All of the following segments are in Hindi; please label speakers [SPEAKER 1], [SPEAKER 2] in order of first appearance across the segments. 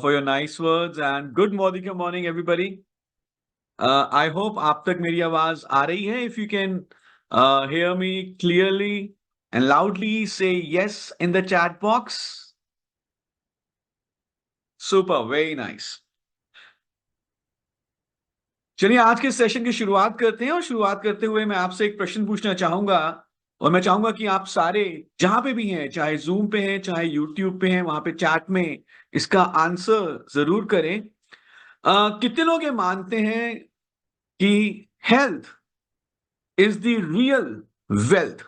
[SPEAKER 1] for your nice words and good morning everybody. I hope आप तक मेरी आवाज आ रही है. If you can hear me clearly and loudly, say yes in the chat box. Super, very nice. चलिए आज के सेशन की शुरुआत करते हैं और शुरुआत करते हुए मैं आपसे एक प्रश्न पूछना चाहूंगा और मैं चाहूंगा कि आप सारे जहां पे भी हैं, चाहे जूम पे हैं, चाहे यूट्यूब पे हैं, वहां पे चैट में इसका आंसर जरूर करें. कितने लोग ये मानते हैं कि health is the real wealth,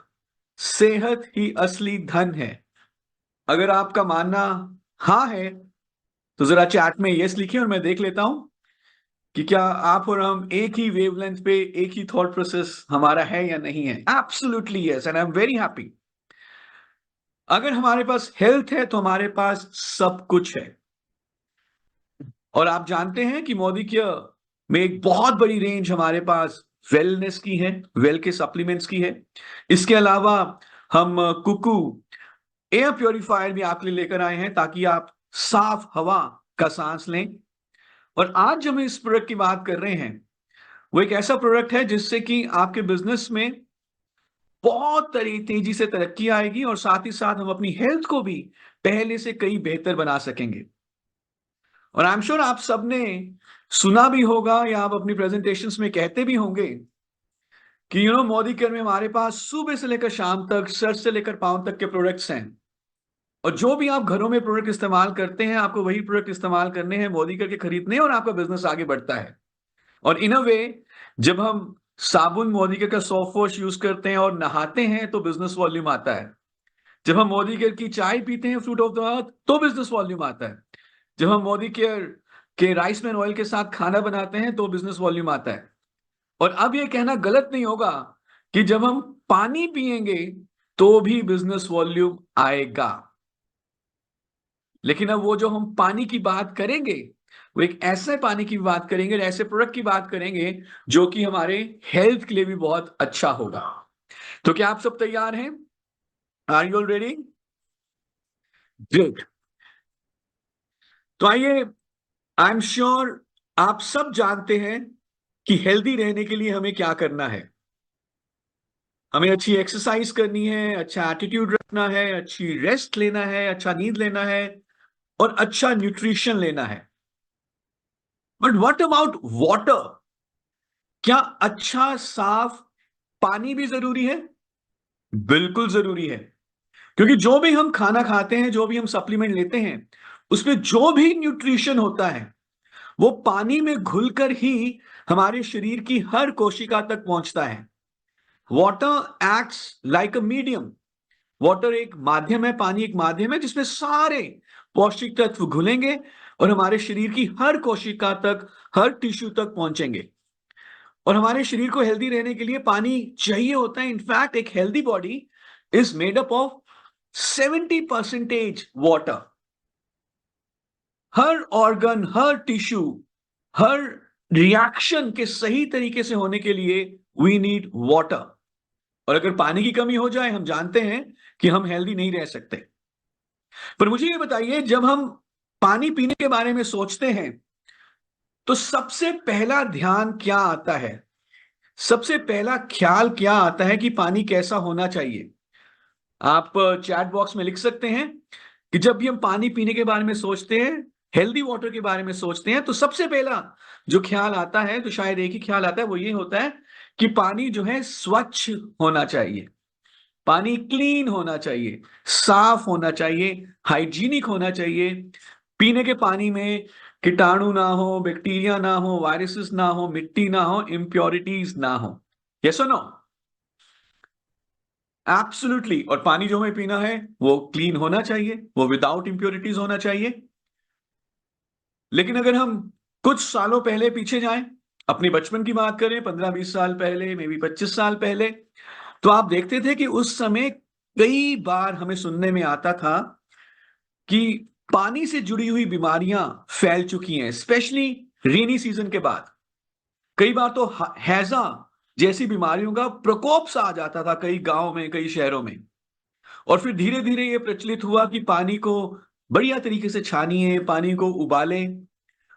[SPEAKER 1] सेहत ही असली धन है? अगर आपका मानना हाँ है तो जरा चैट में यस लिखिए और मैं देख लेता हूं कि क्या आप और हम एक ही वेवलेंथ पे, एक ही थॉट प्रोसेस हमारा है या नहीं है. Absolutely yes and I am very happy. अगर हमारे पास हेल्थ है तो हमारे पास सब कुछ है. और आप जानते हैं कि मोदी केयर में एक बहुत बड़ी रेंज हमारे पास वेलनेस की है, वेल के सप्लीमेंट्स की है. इसके अलावा हम कुकू एयर प्योरीफायर भी आपके लिए लेकर आए हैं ताकि आप साफ हवा का सांस लें. और आज जब हम इस प्रोडक्ट की बात कर रहे हैं, वो एक ऐसा प्रोडक्ट है जिससे कि आपके बिजनेस में बहुत तेजी से तरक्की आएगी और साथ ही साथ हम अपनी हेल्थ को भी पहले से कई बेहतर बना सकेंगे. और आई एम श्योर आप सबने सुना भी होगा या आप अपनी प्रेजेंटेशंस में कहते भी होंगे कि मोदी केयर में हमारे पास सुबह से लेकर शाम तक, सर से लेकर पांव तक के प्रोडक्ट्स हैं. और जो भी आप घरों में प्रोडक्ट इस्तेमाल करते हैं, आपको वही प्रोडक्ट इस्तेमाल करने हैं, मोदी केयर के खरीदने हैं और आपका बिजनेस आगे बढ़ता है. और इन अ वे जब हम साबुन मोदी केयर का सॉफ्ट वॉश यूज करते हैं और नहाते हैं तो बिजनेस वॉल्यूम आता है. जब हम मोदी केयर की चाय पीते हैं, फ्रूट ऑफ द अर्थ, तो बिजनेस वॉल्यूम आता है. जब हम मोदी केयर के राइस मैन ऑयल के साथ खाना बनाते हैं तो बिजनेस वॉल्यूम आता है. और अब ये कहना गलत नहीं होगा कि जब हम पानी पिएंगे तो भी बिजनेस वॉल्यूम आएगा. लेकिन अब वो जो हम पानी की बात करेंगे, वो एक ऐसे पानी की बात करेंगे, ऐसे प्रोडक्ट की बात करेंगे जो कि हमारे हेल्थ के लिए भी बहुत अच्छा होगा. तो क्या आप सब तैयार हैं? Are you all ready? Good. तो आइए, आई एम श्योर आप सब जानते हैं कि हेल्दी रहने के लिए हमें क्या करना है. हमें अच्छी एक्सरसाइज करनी है, अच्छा एटीट्यूड रखना है, अच्छी रेस्ट लेना है, अच्छा नींद लेना है और अच्छा न्यूट्रिशन लेना है. But what about water? क्या अच्छा साफ पानी भी जरूरी है? बिल्कुल जरूरी है. क्योंकि जो भी हम खाना खाते हैं, जो भी हम सप्लीमेंट लेते हैं, उसमें जो भी न्यूट्रिशन होता है वो पानी में घुलकर ही हमारे शरीर की हर कोशिका तक पहुंचता है. Water acts like a medium. Water एक माध्यम है, पानी एक माध्यम है जिसमें सारे पौष्टिक तत्व घुलेंगे और हमारे शरीर की हर कोशिका तक, हर टिश्यू तक पहुंचेंगे. और हमारे शरीर को हेल्दी रहने के लिए पानी चाहिए होता है. इनफैक्ट एक healthy body is made up of 70% water. Her organ, her tissue, her reaction के सही तरीके से होने के लिए वी नीड वाटर. और अगर पानी की कमी हो जाए, हम जानते हैं कि हम हेल्दी नहीं रह सकते. पर मुझे ये बताइए, जब हम पानी पीने के बारे में सोचते हैं तो सबसे पहला ध्यान क्या आता है? सबसे पहला ख्याल क्या आता है कि पानी कैसा होना चाहिए? आप चैट बॉक्स में लिख सकते हैं कि जब भी हम पानी पीने के बारे में सोचते हैं, हेल्दी वाटर के बारे में सोचते हैं, तो सबसे पहला जो ख्याल आता है, तो शायद एक ही ख्याल आता है, वो ये होता है कि पानी जो है स्वच्छ होना चाहिए, पानी क्लीन होना चाहिए, साफ होना चाहिए, हाइजीनिक होना चाहिए. पीने के पानी में कीटाणु ना हो, बैक्टीरिया ना हो, वायरसेस ना हो, मिट्टी ना हो, इम्प्योरिटीज ना हो. यस और नो? एब्सोल्युटली. और पानी जो हमें पीना है वो क्लीन होना चाहिए, वो विदाउट इंप्योरिटीज होना चाहिए. लेकिन अगर हम कुछ सालों पहले पीछे जाएं, अपने बचपन की बात करें, 15-20 साल पहले, मे बी 25 साल पहले, तो आप देखते थे कि उस समय कई बार हमें सुनने में आता था कि पानी से जुड़ी हुई बीमारियां फैल चुकी हैं, स्पेशली रेनी सीजन के बाद. कई बार तो हैजा जैसी बीमारियों का प्रकोप सा आ जाता था कई गांव में, कई शहरों में. और फिर धीरे धीरे यह प्रचलित हुआ कि पानी को बढ़िया तरीके से छानिए, पानी को उबालें,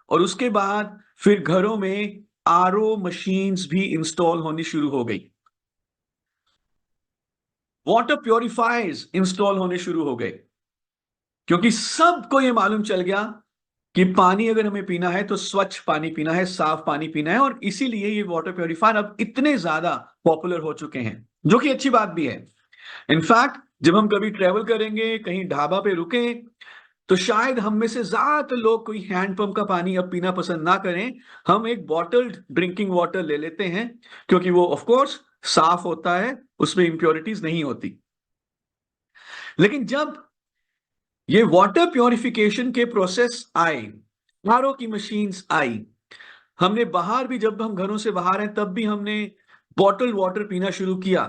[SPEAKER 1] और उसके बाद फिर घरों में आरओ मशीन्स भी इंस्टॉल होनी शुरू हो गई, वाटर प्योरीफायर्स इंस्टॉल होने शुरू हो गए, क्योंकि सबको यह मालूम चल गया कि पानी अगर हमें पीना है तो स्वच्छ पानी पीना है, साफ पानी पीना है। और इसीलिए ये वाटर प्योरीफायर अब इतने ज्यादा पॉपुलर हो चुके हैं, जो कि अच्छी बात भी है। इनफैक्ट जब हम कभी ट्रेवल करेंगे, कहीं ढाबा पे रुके, तो शायद हम में से ज्यादातर लोग कोई हैंडपंप का पानी अब पीना पसंद ना करें, हम एक बॉटल्ड ड्रिंकिंग वाटर ले लेते हैं, क्योंकि वो ऑफ कोर्स साफ होता है, उसमें इंप्योरिटीज नहीं होती। लेकिन जब ये वाटर प्योरिफिकेशन के प्रोसेस आए, आरओ की मशीन्स आई, हमने बाहर भी, जब हम घरों से बाहर हैं तब भी हमने बॉटल वाटर पीना शुरू किया।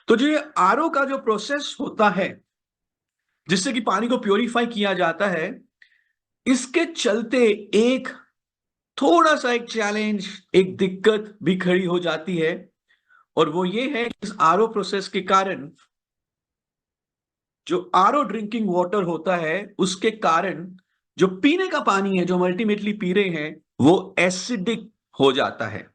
[SPEAKER 1] तो जो ये आरओ का जो प्रोसेस होता है जिससे कि पानी को प्योरीफाई किया जाता है, इसके चलते एक थोड़ा सा एक चैलेंज, एक दिक्कत भी खड़ी हो जाती है। और वो ये है कि इस आरओ प्रोसेस के कारण जो आरओ ड्रिंकिंग वाटर होता है, उसके कारण जो पीने का पानी है जो हम अल्टीमेटली पी रहे हैं, वो एसिडिक हो जाता है।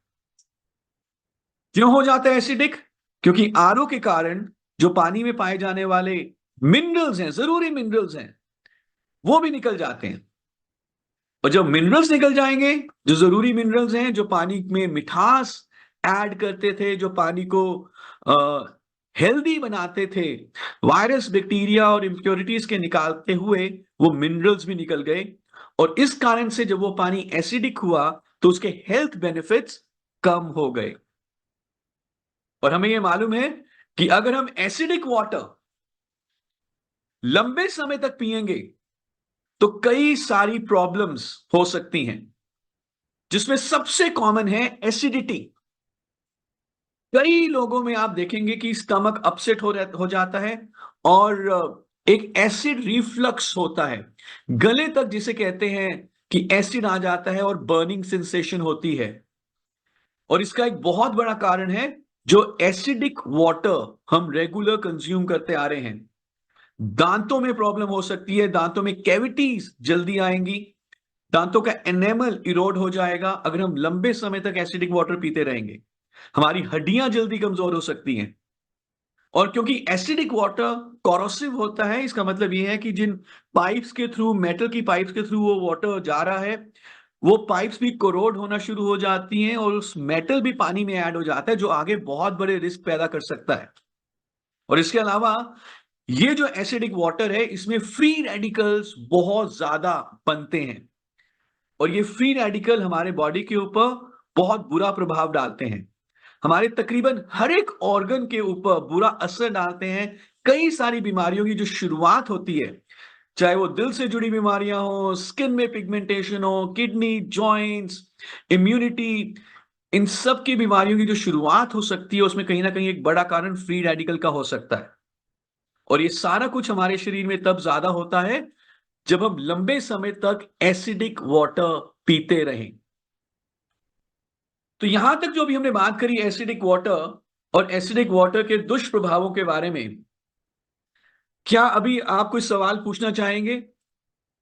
[SPEAKER 1] क्यों हो जाता है एसिडिक? क्योंकि आरओ के कारण जो पानी में पाए जाने वाले मिनरल्स हैं, जरूरी मिनरल्स हैं, वो भी निकल जाते हैं। और जब मिनरल्स निकल जाएंगे, जो जरूरी मिनरल्स हैं, जो पानी में मिठास ऐड करते थे, जो पानी को हेल्दी बनाते थे, वायरस, बैक्टीरिया और इंप्योरिटीज के निकालते हुए, वो मिनरल्स भी निकल गए। और इस कारण से जब वो पानी एसिडिक हुआ तो उसके हेल्थ बेनिफिट्स कम हो गए। और हमें यह मालूम है कि अगर हम एसिडिक वाटर लंबे समय तक पिएंगे तो कई सारी प्रॉब्लम्स हो सकती हैं, जिसमें सबसे कॉमन है एसिडिटी। कई लोगों में आप देखेंगे कि स्टमक अपसेट हो जाता है, और एक एसिड रिफ्लक्स होता है, गले तक जिसे कहते हैं कि एसिड आ जाता है और बर्निंग सेंसेशन होती है। और इसका एक बहुत बड़ा कारण है जो एसिडिक वाटर हम रेगुलर कंज्यूम करते आ रहे हैं। दांतों में प्रॉब्लम हो सकती है, दांतों में कैविटीज जल्दी आएंगी, दांतों का एनेमल इरोड हो जाएगा अगर हम लंबे समय तक एसिडिक वाटर पीते रहेंगे। हमारी हड्डियां जल्दी कमजोर हो सकती हैं। और क्योंकि एसिडिक वाटर कोरोसिव होता है, इसका मतलब यह है कि जिन पाइप्स के थ्रू, मेटल की पाइप्स के थ्रू वो वाटर जा रहा है, वो पाइप्स भी कोरोड होना शुरू हो जाती हैं, और उस मेटल भी पानी में ऐड हो जाता है, जो आगे बहुत बड़े रिस्क पैदा कर सकता है। और इसके अलावा ये जो एसिडिक वाटर है, इसमें फ्री रेडिकल्स बहुत ज्यादा बनते हैं, और ये फ्री रेडिकल हमारे बॉडी के ऊपर बहुत बुरा प्रभाव डालते हैं, हमारे तकरीबन हर एक ऑर्गन के ऊपर बुरा असर डालते हैं। कई सारी बीमारियों की जो शुरुआत होती है, चाहे वो दिल से जुड़ी बीमारियां हो, स्किन में पिगमेंटेशन हो, किडनी, जॉइंट्स, इम्यूनिटी, इन सब की बीमारियों की जो शुरुआत हो सकती है, उसमें कहीं ना कहीं एक बड़ा कारण फ्री रेडिकल का हो सकता है। और ये सारा कुछ हमारे शरीर में तब ज्यादा होता है जब हम लंबे समय तक एसिडिक वाटर पीते रहें। तो यहां तक जो भी हमने बात करी एसिडिक वाटर और एसिडिक वाटर के दुष्प्रभावों के बारे में, क्या अभी आप कोई सवाल पूछना चाहेंगे?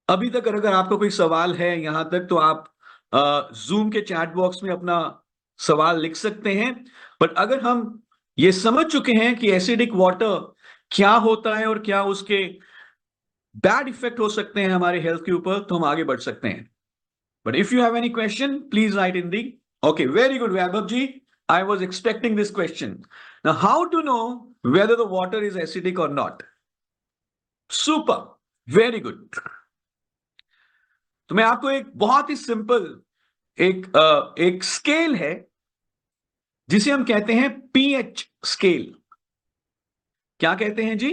[SPEAKER 1] अभी तक अगर आपका कोई सवाल है यहां तक, तो आप जूम के चैट बॉक्स में अपना सवाल लिख सकते हैं। बट अगर हम ये समझ चुके हैं कि एसिडिक वाटर क्या होता है और क्या उसके बैड इफेक्ट हो सकते हैं हमारे हेल्थ के ऊपर, तो हम आगे बढ़ सकते हैं। But if you have any question please write in the. Okay, very good Vaibhav ji, I was expecting this question. Now how to know whether the water is acidic और नॉट? Super, very good. तो मैं आपको एक बहुत ही सिंपल एक स्केल है जिसे हम कहते हैं पीएच स्केल। क्या कहते हैं जी?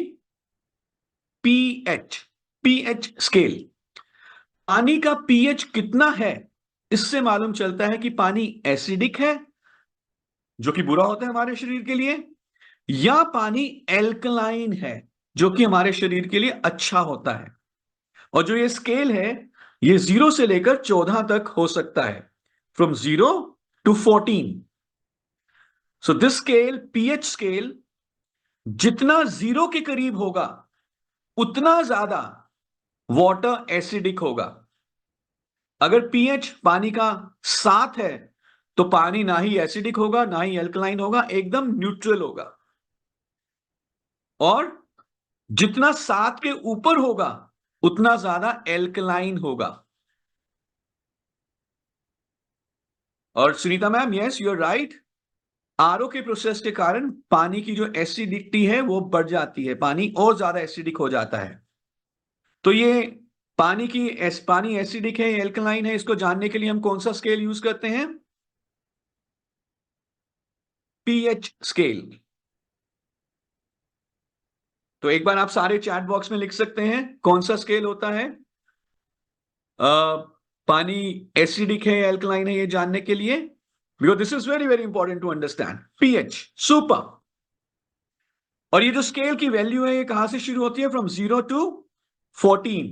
[SPEAKER 1] PH, pH scale. पानी का पीएच कितना है, इससे मालूम चलता है कि पानी एसिडिक है, जो कि बुरा होता है हमारे शरीर के लिए, या पानी एल्कलाइन है, जो कि हमारे शरीर के लिए अच्छा होता है। और जो ये स्केल है, ये 0 से लेकर 14 तक हो सकता है, from 0 to 14। So this scale, pH scale, जितना 0 के करीब होगा उतना ज्यादा वाटर एसिडिक होगा। अगर पीएच पानी का 7 है तो पानी ना ही एसिडिक होगा ना ही एल्कलाइन होगा, एकदम न्यूट्रल होगा। और जितना 7 के ऊपर होगा उतना ज्यादा एल्कलाइन होगा। और Sunita ma'am, yes you are right, RO के प्रोसेस के कारण पानी की जो एसिडिटी है वो बढ़ जाती है, पानी और ज्यादा एसिडिक हो जाता है। तो ये पानी एसिडिक है एल्कलाइन है, इसको जानने के लिए हम कौन सा स्केल यूज करते हैं? PH scale. तो एक बार आप सारे चैट बॉक्स में लिख सकते हैं कौन सा स्केल होता है पानी एसिडिक है एल्कलाइन है ये जानने के लिए, because this is very very important to understand. PH, super. और ये जो स्केल की वैल्यू है ये कहां से शुरू होती है? From 0 to 14।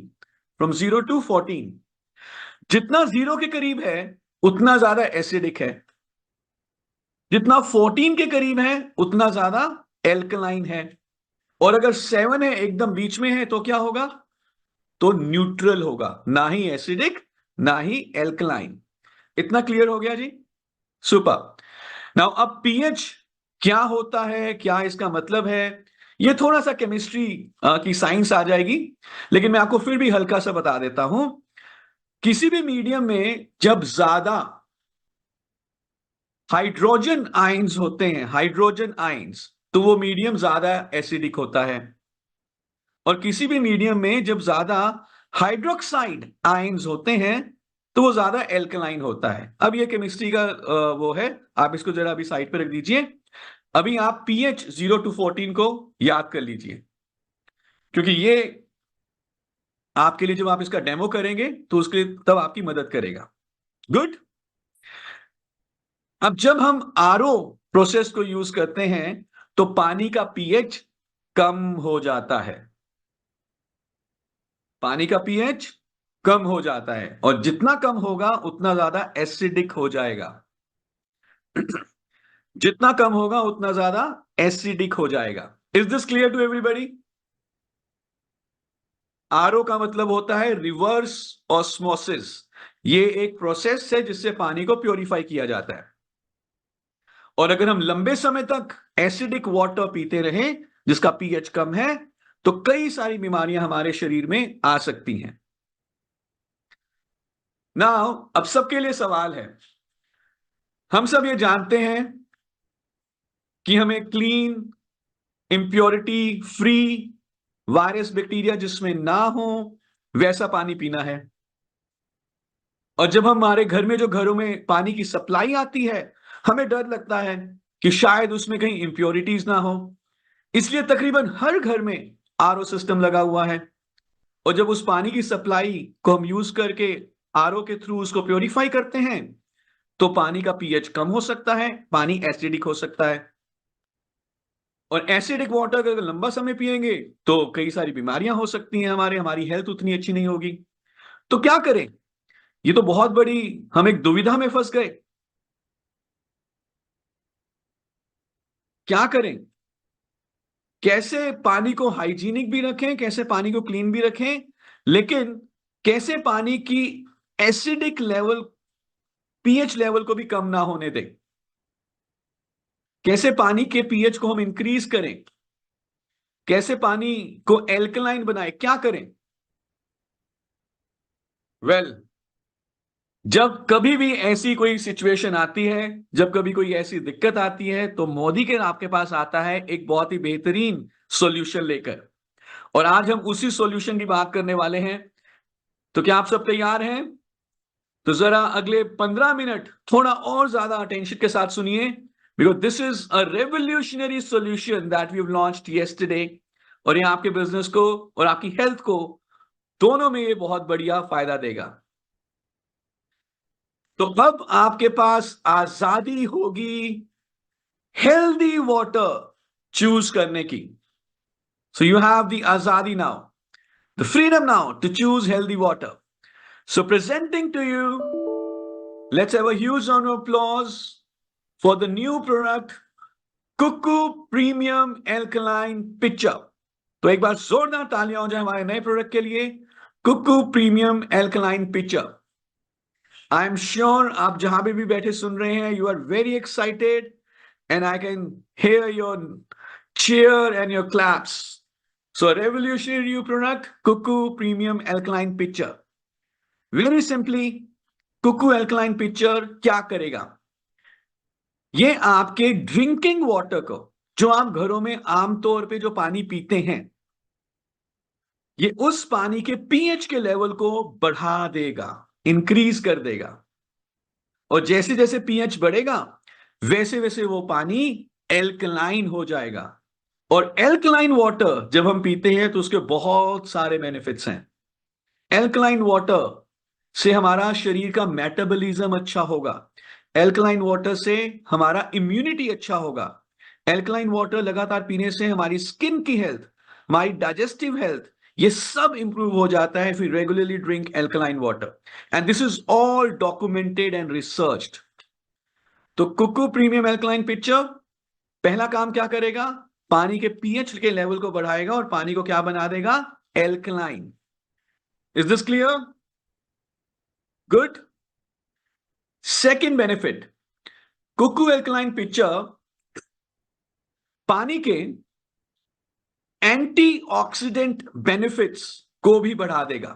[SPEAKER 1] फ्रॉम 0 टू 14, जितना 0 के करीब है उतना ज्यादा एसिडिक है, जितना 14 के करीब है उतना ज्यादा एल्कलाइन है, और अगर 7 है एकदम बीच में है तो क्या होगा? तो न्यूट्रल होगा, ना ही एसिडिक ना ही एल्कलाइन। इतना क्लियर हो गया जी? सुपर। नाउ अब पीएच क्या होता है, क्या इसका मतलब है, ये थोड़ा सा केमिस्ट्री की साइंस आ जाएगी, लेकिन मैं आपको फिर भी हल्का सा बता देता हूं। किसी भी मीडियम में जब ज्यादा हाइड्रोजन आयंस होते हैं, हाइड्रोजन आयंस, तो वो मीडियम ज्यादा एसिडिक होता है। और किसी भी मीडियम में जब ज्यादा हाइड्रोक्साइड आयंस होते हैं तो वो ज्यादा एल्कलाइन होता है। अब ये केमिस्ट्री का वो है, आप इसको जरा अभी साइड पे रख दीजिए। अभी आप पीएच 0 टू 14 को याद कर लीजिए, क्योंकि ये आपके लिए जब आप इसका डेमो करेंगे तो उसके तब आपकी मदद करेगा। गुड। अब जब हम आरओ प्रोसेस को यूज करते हैं तो पानी का पीएच कम हो जाता है, पानी का पीएच कम हो जाता है, और जितना कम होगा उतना ज्यादा एसिडिक हो जाएगा। जितना कम होगा उतना ज्यादा एसिडिक हो जाएगा। Is this clear to everybody? RO का मतलब होता है रिवर्स ऑस्मोसिस। ये एक प्रोसेस है जिससे पानी को प्योरीफाई किया जाता है। और अगर हम लंबे समय तक एसिडिक वाटर पीते रहे जिसका पीएच कम है तो कई सारी बीमारियां हमारे शरीर में आ सकती हैं। नाउ अब सबके लिए सवाल है, हम सब ये जानते हैं कि हमें clean, impurity free, virus bacteria जिसमें ना हो वैसा पानी पीना है। और जब हमारे घर में जो घरों में पानी की सप्लाई आती है हमें डर लगता है कि शायद उसमें कहीं इंप्योरिटीज ना हो, इसलिए तकरीबन हर घर में आरओ सिस्टम लगा हुआ है। और जब उस पानी की सप्लाई को हम यूज करके आरओ के थ्रू उसको प्योरीफाई करते हैं तो पानी का पीएच कम हो सकता है, पानी एसिडिक हो सकता है। और एसिडिक वाटर अगर लंबा समय पिएंगे तो कई सारी बीमारियां हो सकती हैं, हमारी हेल्थ उतनी अच्छी नहीं होगी। तो क्या करें? ये तो बहुत बड़ी, हम एक दुविधा में फंस गए। क्या करें? कैसे पानी को हाइजीनिक भी रखें, कैसे पानी को क्लीन भी रखें, लेकिन कैसे पानी की एसिडिक लेवल, पीएच लेवल को भी कम ना होने दें? कैसे पानी के पीएच को हम इंक्रीज करें, कैसे पानी को एल्कलाइन बनाए, क्या करें? वेल, जब कभी भी ऐसी कोई सिचुएशन आती है, जब कभी कोई ऐसी दिक्कत आती है तो मोदी के आपके पास आता है एक बहुत ही बेहतरीन सॉल्यूशन लेकर, और आज हम उसी सॉल्यूशन की बात करने वाले हैं। तो क्या आप सब तैयार हैं? तो जरा अगले 15 मिनट थोड़ा और ज्यादा अटेंशन के साथ सुनिए, because this is a revolutionary solution that we have launched yesterday, और ये आपके बिजनेस को और आपकी हेल्थ को दोनों में ये बहुत बढ़िया फायदा देगा। तो अब आपके पास आजादी होगी हेल्दी वाटर चूज करने की। सो यू हैव द आजादी now, the freedom now to choose healthy water. So presenting to you, let's have a huge round of applause for the new product Kuku premium alkaline picture. तो एक बार जोरदार तालियां हो जाए हमारे नए प्रोडक्ट के लिए, Kuku premium alkaline picture. I am sure आप जहां भी बैठे सुन रहे हैं, you are very excited and I can hear your cheer and your claps. So a revolutionary new product, Cuckoo Premium Alkaline Pitcher. Very simply, Cuckoo Alkaline Pitcher क्या करेगा? ये आपके ड्रिंकिंग वाटर को, जो आप घरों में आमतौर पे जो पानी पीते हैं, ये उस पानी के पीएच के लेवल को बढ़ा देगा, इंक्रीज कर देगा। और जैसे जैसे पीएच बढ़ेगा वैसे वैसे वो पानी एल्कलाइन हो जाएगा। और एल्कलाइन वाटर जब हम पीते हैं तो उसके बहुत सारे बेनिफिट्स हैं। एल्कलाइन वाटर से हमारा शरीर का मेटाबॉलिज्म अच्छा होगा। एल्कलाइन वाटर से हमारा इम्यूनिटी अच्छा होगा। एल्कलाइन वाटर लगातार पीने से हमारी स्किन की हेल्थ, हमारी डाइजेस्टिव हेल्थ, ये सब इंप्रूव हो जाता है if we regularly drink alkaline water. And this is all documented and researched. तो कुकू प्रीमियम एल्कलाइन पिक्चर पहला काम क्या करेगा? पानी के पीएच के लेवल को बढ़ाएगा और पानी को क्या बना देगा? Alkaline. Is this clear? Good. Second benefit, Kuku alkaline picture पानी के एंटीऑक्सीडेंट बेनिफिट्स को भी बढ़ा देगा।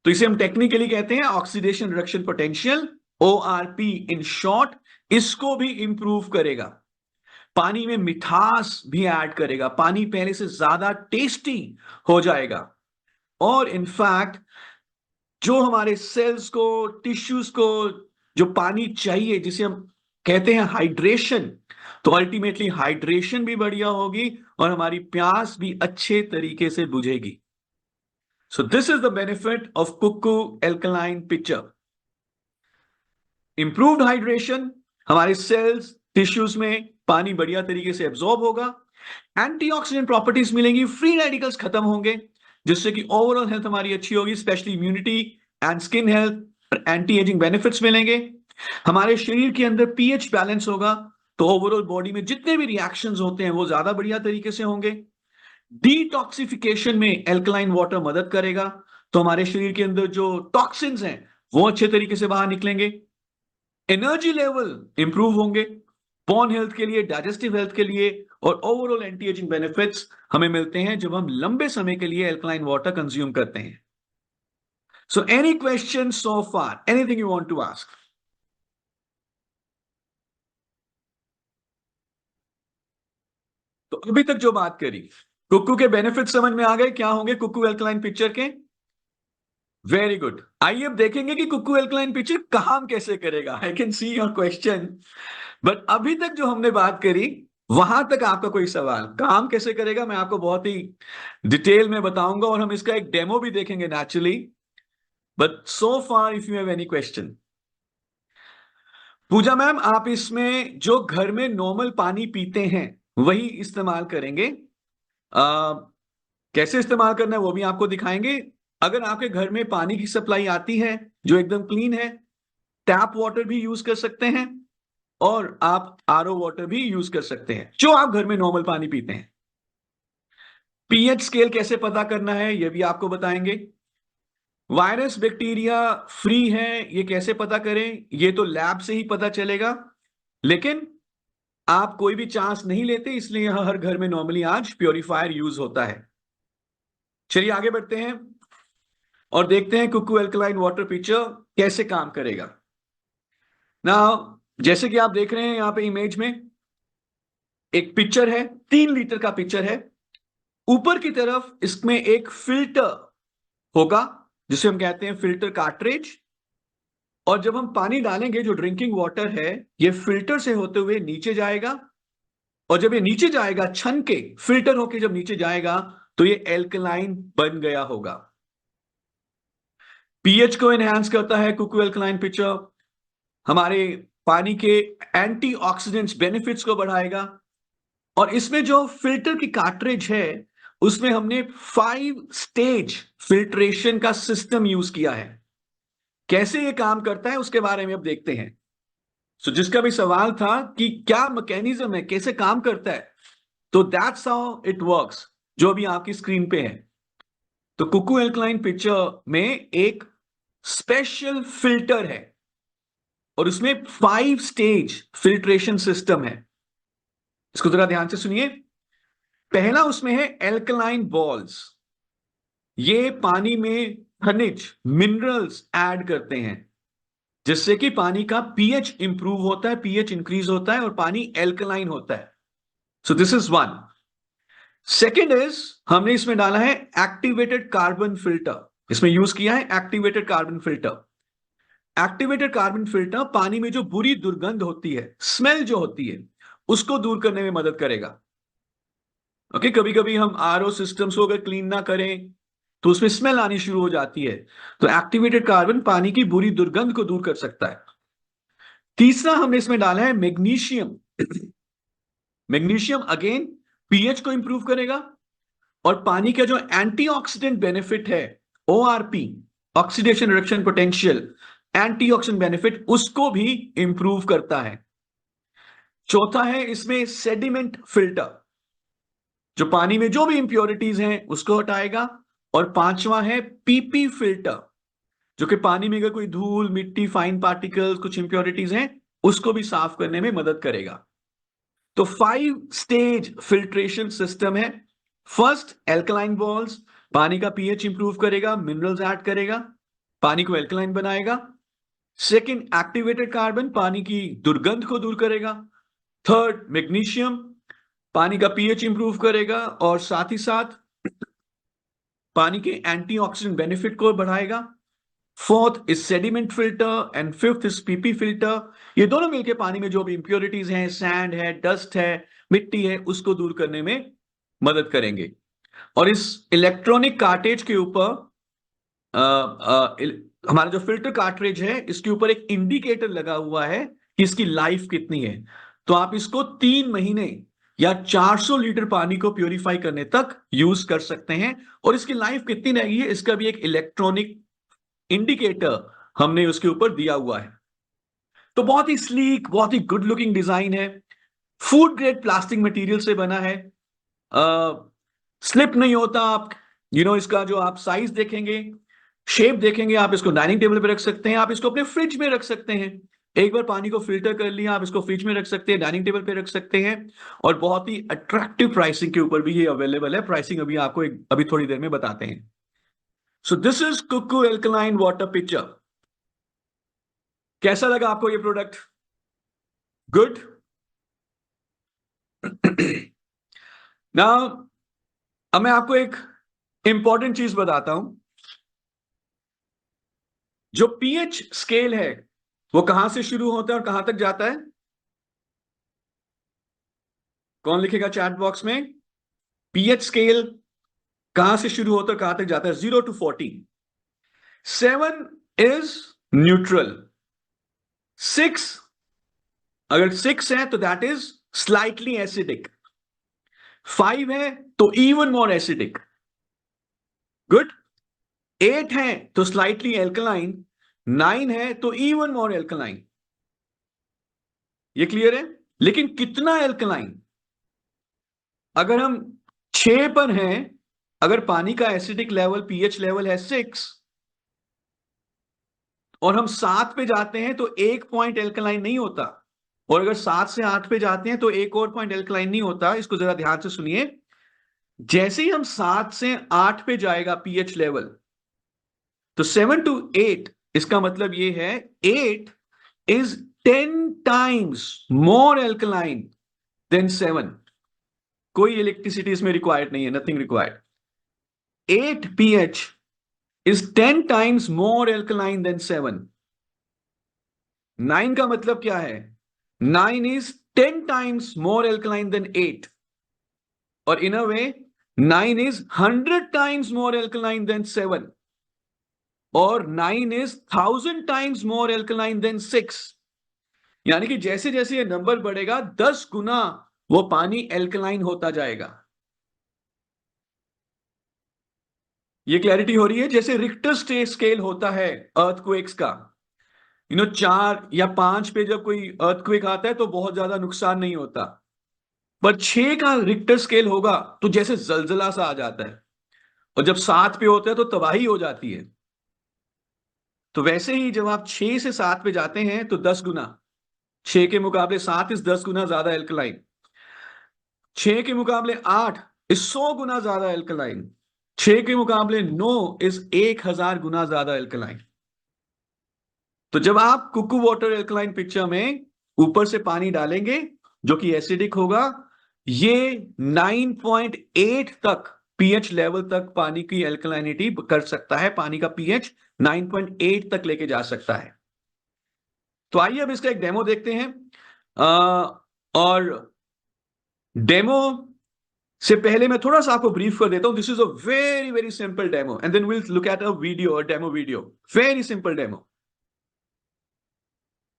[SPEAKER 1] तो इसे हम टेक्निकली कहते हैं oxidation reduction potential, ORP in short. इसको भी इंप्रूव करेगा। पानी में मिठास भी ऐड करेगा। पानी पहले से ज्यादा टेस्टी हो जाएगा। और इनफैक्ट जो हमारे सेल्स को, टिश्यूज को जो पानी चाहिए, जिसे हम कहते हैं हाइड्रेशन, तो अल्टीमेटली हाइड्रेशन भी बढ़िया होगी और हमारी प्यास भी अच्छे तरीके से बुझेगी। So this is the benefit of Kuku alkaline pitcher. Improved hydration, हमारे सेल्स, टिश्यूज में पानी बढ़िया तरीके से एब्जॉर्ब होगा। एंटीऑक्सीडेंट प्रॉपर्टीज मिलेंगी, फ्री रेडिकल्स खत्म होंगे, जिससे कि ओवरऑल हेल्थ हमारी अच्छी होगी, specially immunity and skin health. Anti ageing benefits मिलेंगे। हमारे शरीर के अंदर पीएच बैलेंस होगा, तो ओवरऑल बॉडी में जितने भी रिएक्शंस होते हैं वो ज्यादा बढ़िया तरीके से होंगे। डिटॉक्सिफिकेशन में एल्कलाइन वाटर मदद करेगा, तो हमारे शरीर के अंदर जो टॉक्सिन्स हैं वो अच्छे तरीके से बाहर निकलेंगे। एनर्जी लेवल इंप्रूव होंगे, बोन हेल्थ के लिए, डाइजेस्टिव हेल्थ के लिए, और ओवरऑल एंटी एजिंग बेनिफिट्स हमें मिलते हैं जब हम लंबे समय के लिए एल्कलाइन वाटर कंज्यूम करते हैं। So any question so far, anything you want to ask? तो अभी तक जो बात करी, कुकू के बेनिफिट समझ में आ गए क्या होंगे कुकू एल्कलाइन पिक्चर के? Very good. आइए अब देखेंगे कि कुकू एल्कलाइन पिक्चर काम कैसे करेगा। I can see your question, but अभी तक जो हमने बात करी वहां तक आपका कोई सवाल? काम कैसे करेगा मैं आपको बहुत ही डिटेल में बताऊंगा और हम इसका एक डेमो भी देखेंगे naturally. But so far if you have any question. Pooja ma'am, आप इसमें जो घर में नॉर्मल पानी पीते हैं वही इस्तेमाल करेंगे। कैसे इस्तेमाल करना है वो भी आपको दिखाएंगे। अगर आपके घर में पानी की सप्लाई आती है जो एकदम क्लीन है, टैप वाटर भी यूज कर सकते हैं और आप आरओ वाटर भी यूज कर सकते हैं, जो आप घर में नॉर्मल पानी पीते हैं। पीएच स्केल कैसे पता करना है ये भी आपको बताएंगे। वायरस बैक्टीरिया फ्री है ये कैसे पता करें, ये तो लैब से ही पता चलेगा, लेकिन आप कोई भी चांस नहीं लेते, इसलिए यहां हर घर में नॉर्मली आज प्योरीफायर यूज होता है। चलिए आगे बढ़ते हैं और देखते हैं कुकू एल्कलाइन वाटर पिक्चर कैसे काम करेगा। ना, जैसे कि आप देख रहे हैं यहां पे इमेज में एक पिक्चर है, 3 लीटर का पिक्चर है। ऊपर की तरफ इसमें एक फिल्टर होगा जिसे हम कहते हैं फिल्टर कार्ट्रिज। और जब हम पानी डालेंगे, जो ड्रिंकिंग वाटर है, ये फिल्टर से होते हुए नीचे जाएगा, और जब ये नीचे जाएगा, छन के फिल्टर होके जब नीचे जाएगा तो ये एल्कलाइन बन गया होगा। पीएच को एनहांस करता है कुकू एल्कलाइन पिक्चर, हमारे पानी के एंटीऑक्सीडेंट्स बेनिफिट्स को बढ़ाएगा। और इसमें जो फिल्टर की कार्ट्रिज है उसमें हमने 5 स्टेज फिल्ट्रेशन का सिस्टम यूज किया है। कैसे ये काम करता है उसके बारे में अब देखते हैं। सो जिसका भी सवाल था कि क्या मैकेनिज्म है, कैसे काम करता है, तो दैट्स हाउ इट वर्क्स, जो भी आपकी स्क्रीन पे है। तो कुकू एल्कलाइन पिक्चर में एक स्पेशल फिल्टर है और उसमें 5 स्टेज फिल्ट्रेशन सिस्टम है। इसको जरा ध्यान से सुनिए। पहला उसमें है एल्कलाइन बॉल्स। ये पानी में खनिज मिनरल्स ऐड करते हैं जिससे कि पानी का पीएच इंप्रूव होता है, पीएच इंक्रीज होता है और पानी एल्कलाइन होता है। सो this is one. Second is हमने इसमें डाला है एक्टिवेटेड कार्बन फिल्टर। इसमें यूज किया है activated carbon filter. Activated carbon filter पानी में जो बुरी दुर्गंध होती है, स्मेल जो होती है, उसको दूर करने में मदद करेगा। ओके, कभी कभी हम आरओ सिस्टम्स को अगर क्लीन ना करें तो उसमें स्मेल आनी शुरू हो जाती है, तो एक्टिवेटेड कार्बन पानी की बुरी दुर्गंध को दूर कर सकता है। तीसरा हमने इसमें डाला है मैग्नीशियम। मैग्नीशियम अगेन पीएच को इंप्रूव करेगा और पानी का जो एंटीऑक्सीडेंट बेनिफिट है, ORP, oxidation reduction potential, antioxidant benefit, उसको भी इंप्रूव करता है। चौथा है इसमें सेडिमेंट फिल्टर, जो पानी में जो भी इंप्योरिटीज हैं उसको हटाएगा। और पांचवा है पीपी फिल्टर, जो कि पानी में अगर कोई धूल, मिट्टी, फाइन पार्टिकल्स, कुछ इंप्योरिटीज हैं उसको भी साफ करने में मदद करेगा। तो 5 स्टेज फिल्ट्रेशन सिस्टम है। फर्स्ट एल्कलाइन बॉल्स, पानी का पीएच इंप्रूव करेगा, मिनरल्स ऐड करेगा, पानी को एल्कलाइन बनाएगा। सेकंड एक्टिवेटेड कार्बन, पानी की दुर्गंध को दूर करेगा। थर्ड मैग्नीशियम, पानी का पीएच इंप्रूव करेगा और साथ ही साथ पानी के एंटीऑक्सीडेंट बेनिफिट को बढ़ाएगा। Fourth is sediment filter and fifth is PP filter. ये दोनों मिलकर पानी में जो भी इंप्योरिटीज हैं, सैंड है, डस्ट है, मिट्टी है, उसको दूर करने में मदद करेंगे। और इस इलेक्ट्रॉनिक कार्टेज के ऊपर हमारा जो फिल्टर कार्ट्रिज है, इसके ऊपर एक इंडिकेटर लगा हुआ है कि इसकी लाइफ कितनी है। तो आप इसको 3 महीने या 400 लीटर पानी को प्यूरिफाई करने तक यूज कर सकते हैं। और इसकी लाइफ कितनी रहेगी है, इसका भी एक इलेक्ट्रॉनिक इंडिकेटर हमने उसके ऊपर दिया हुआ है। तो बहुत ही स्लीक, बहुत ही गुड लुकिंग डिजाइन है। फूड ग्रेड प्लास्टिक मटेरियल से बना है, स्लिप नहीं होता। आप इसका जो आप साइज देखेंगे, शेप देखेंगे, आप इसको डाइनिंग टेबल पे रख सकते हैं, आप इसको अपने फ्रिज में रख सकते हैं। एक बार पानी को फिल्टर कर लिया, आप इसको फ्रिज में रख सकते हैं, डाइनिंग टेबल पे रख सकते हैं। और बहुत ही अट्रैक्टिव प्राइसिंग के ऊपर भी ये अवेलेबल है। प्राइसिंग अभी आपको अभी थोड़ी देर में बताते हैं। So this is Kuku alkaline water picture. कैसा लगा आपको ये प्रोडक्ट? गुड। नाउ अब मैं आपको एक इंपॉर्टेंट चीज बताता हूं। जो पीएच स्केल है वो कहां से शुरू होता है और कहां तक जाता है? कौन लिखेगा चैट बॉक्स में? पीएच स्केल कहां से शुरू होता है, कहां तक जाता है? 0 to 14। 7 is neutral. 6, अगर 6 है तो दैट इज स्लाइटली एसिडिक। 5 है तो इवन मोर एसिडिक। गुड। 8 है तो स्लाइटली एल्कलाइन। 9 है तो इवन मोर एल्कलाइन। ये क्लियर है? लेकिन कितना एल्कलाइन? अगर हम 6 पर हैं, अगर पानी का एसिडिक लेवल, पीएच लेवल है 6 और हम 7 पे जाते हैं तो 1 पॉइंट एल्कलाइन नहीं होता। और अगर 7 से 8 पे जाते हैं तो 1 और पॉइंट एल्कलाइन नहीं होता। इसको जरा ध्यान से सुनिए। जैसे ही हम 7 से 8 पे जाएगा पीएच लेवल, तो 7 to 8, इसका मतलब ये है 8 is 10 times more alkaline than 7। कोई इलेक्ट्रिसिटी इसमें रिक्वायर्ड नहीं है, nothing required. 8 pH is 10 times more alkaline than 7. 9 का मतलब क्या है? 9 is 10 times more alkaline than 8. और in a way 9 is 100 times more alkaline than 7. और 9 is 1000 times more alkaline than 6. यानी कि जैसे जैसे ये नंबर बढ़ेगा 10 गुना वो पानी एल्कलाइन होता जाएगा। ये क्लैरिटी हो रही है? जैसे रिक्टर स्केल होता है अर्थक्वेक्स का, 4 या 5 पे जब कोई अर्थक्वेक आता है तो बहुत ज्यादा नुकसान नहीं होता, पर 6 का रिक्टर स्केल होगा तो जैसे जलजला सा आ जाता है। और जब 7 पे होता है तो तबाही हो जाती है। तो वैसे ही जब आप 6 से 7 पे जाते हैं तो 10 गुना, 6 के मुकाबले 7 इस 10 गुना ज्यादा एल्कलाइन, 6 के मुकाबले 8 इस 100 गुना ज्यादा एल्कलाइन, 6 के मुकाबले 9 इस 1000 गुना ज्यादा एल्कलाइन। तो जब आप कुकू वाटर एल्कलाइन पिक्चर में ऊपर से पानी डालेंगे जो कि एसिडिक होगा, ये 9.8 तक पीएच लेवल तक पानी की एल्कलाइनिटी कर सकता है, पानी का पीएच 9.8 तक लेके जा सकता है। तो आइए अब इसका एक डेमो देखते हैं। और डेमो से पहले मैं थोड़ा सा आपको ब्रीफ कर देता हूं। This is a very very simple demo and then will look at a video, a demo video. Very simple demo.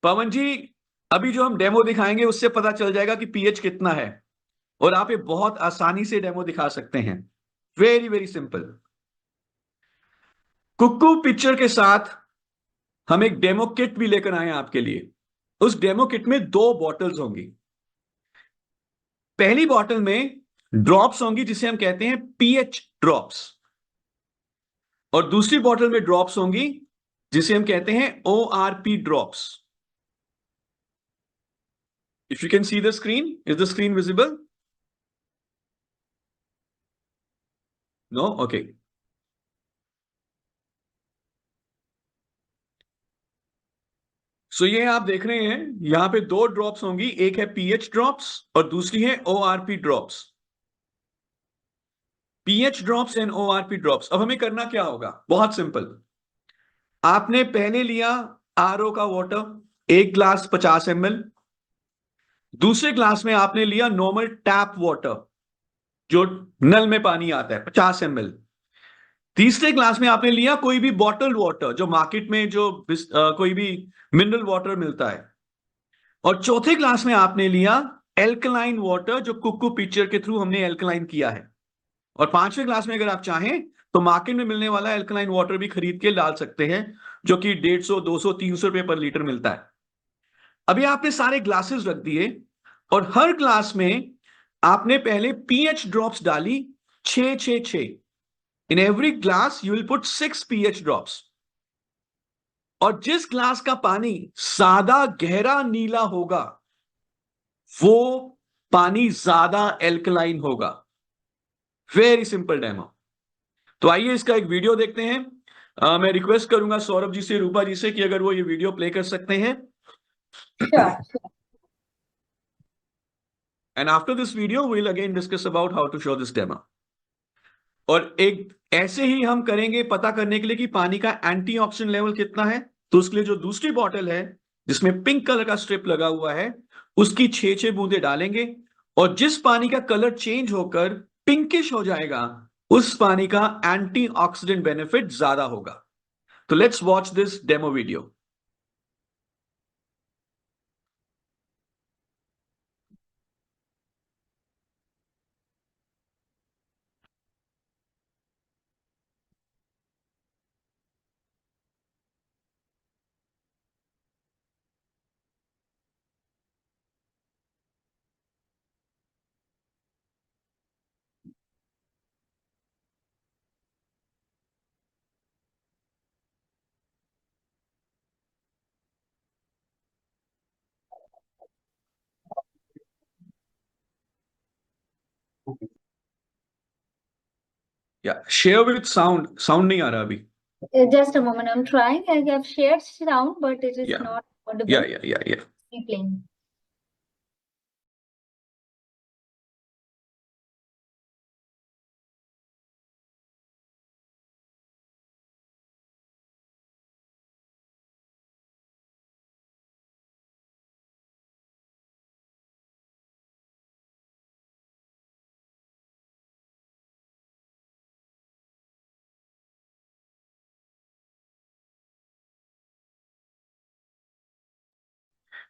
[SPEAKER 1] Pawan ji, अभी जो हम डेमो दिखाएंगे उससे पता चल जाएगा कि पीएच कितना है, और आप ये बहुत आसानी से डेमो दिखा सकते हैं। Very very simple. Kuku pitcher के साथ हम एक डेमो किट भी लेकर आए हैं आपके लिए। उस डेमो किट में 2 बॉटल्स होंगी। पहली बॉटल में ड्रॉप्स होंगी जिसे हम कहते हैं पीएच ड्रॉप्स, और दूसरी बॉटल में ड्रॉप्स होंगी जिसे हम कहते हैं ORP drops. If you can see the screen, is the screen visible? No? Okay. So ये आप देख रहे हैं, यहां पे 2 ड्रॉप्स होंगी, एक है पीएच ड्रॉप्स और दूसरी है ORP drops. PH drops and ORP drops. अब हमें करना क्या होगा? बहुत सिंपल। आपने पहले लिया आरओ का वाटर, 1 ग्लास 50 ml। दूसरे ग्लास में आपने लिया नॉर्मल टैप वाटर, जो नल में पानी आता है, 50 ml। तीसरे ग्लास में आपने लिया कोई भी बॉटल्ड वाटर, जो मार्केट में जो कोई भी मिनरल वाटर मिलता है। और चौथे ग्लास में आपने लिया एल्कलाइन वाटर, जो कुक्कू पिक्चर के थ्रू हमने एल्कलाइन किया है। और पांचवें ग्लास में अगर आप चाहें तो मार्केट में मिलने वाला एल्कलाइन वाटर भी खरीद के डाल सकते हैं, जो कि 150, 200, 300 रुपए पर लीटर मिलता है। अभी आपने सारे ग्लासेस रख दिए और हर ग्लास में आपने पहले पीएच ड्रॉप्स डाली, 6 6 6। In every glass you will put 6 pH drops. और जिस ग्लास का पानी ज्यादा गहरा नीला होगा वो पानी ज्यादा एल्कलाइन होगा। Very simple demo. तो आइए इसका एक वीडियो देखते हैं। मैं रिक्वेस्ट करूंगा सौरभ जी से, रूपा जी से, कि अगर वो ये वीडियो प्ले कर सकते हैं।
[SPEAKER 2] Sure.
[SPEAKER 1] And after this video we will again discuss about how to show this demo. और एक ऐसे ही हम करेंगे पता करने के लिए कि पानी का एंटीऑक्सीडेंट लेवल कितना है। तो उसके लिए जो दूसरी बॉटल है जिसमें पिंक कलर का स्ट्रिप लगा हुआ है, उसकी 6 बूंदे डालेंगे, और जिस पानी का कलर चेंज होकर पिंकिश हो जाएगा उस पानी का एंटीऑक्सीडेंट बेनिफिट ज्यादा होगा। तो let's watch this demo video. या शेयर विद साउंड, साउंड नहीं आ रहा अभी।
[SPEAKER 2] Just a moment. I'm trying. I have shared sound, but it is
[SPEAKER 1] या
[SPEAKER 2] not
[SPEAKER 1] या
[SPEAKER 2] audible.
[SPEAKER 1] या
[SPEAKER 2] Replaying.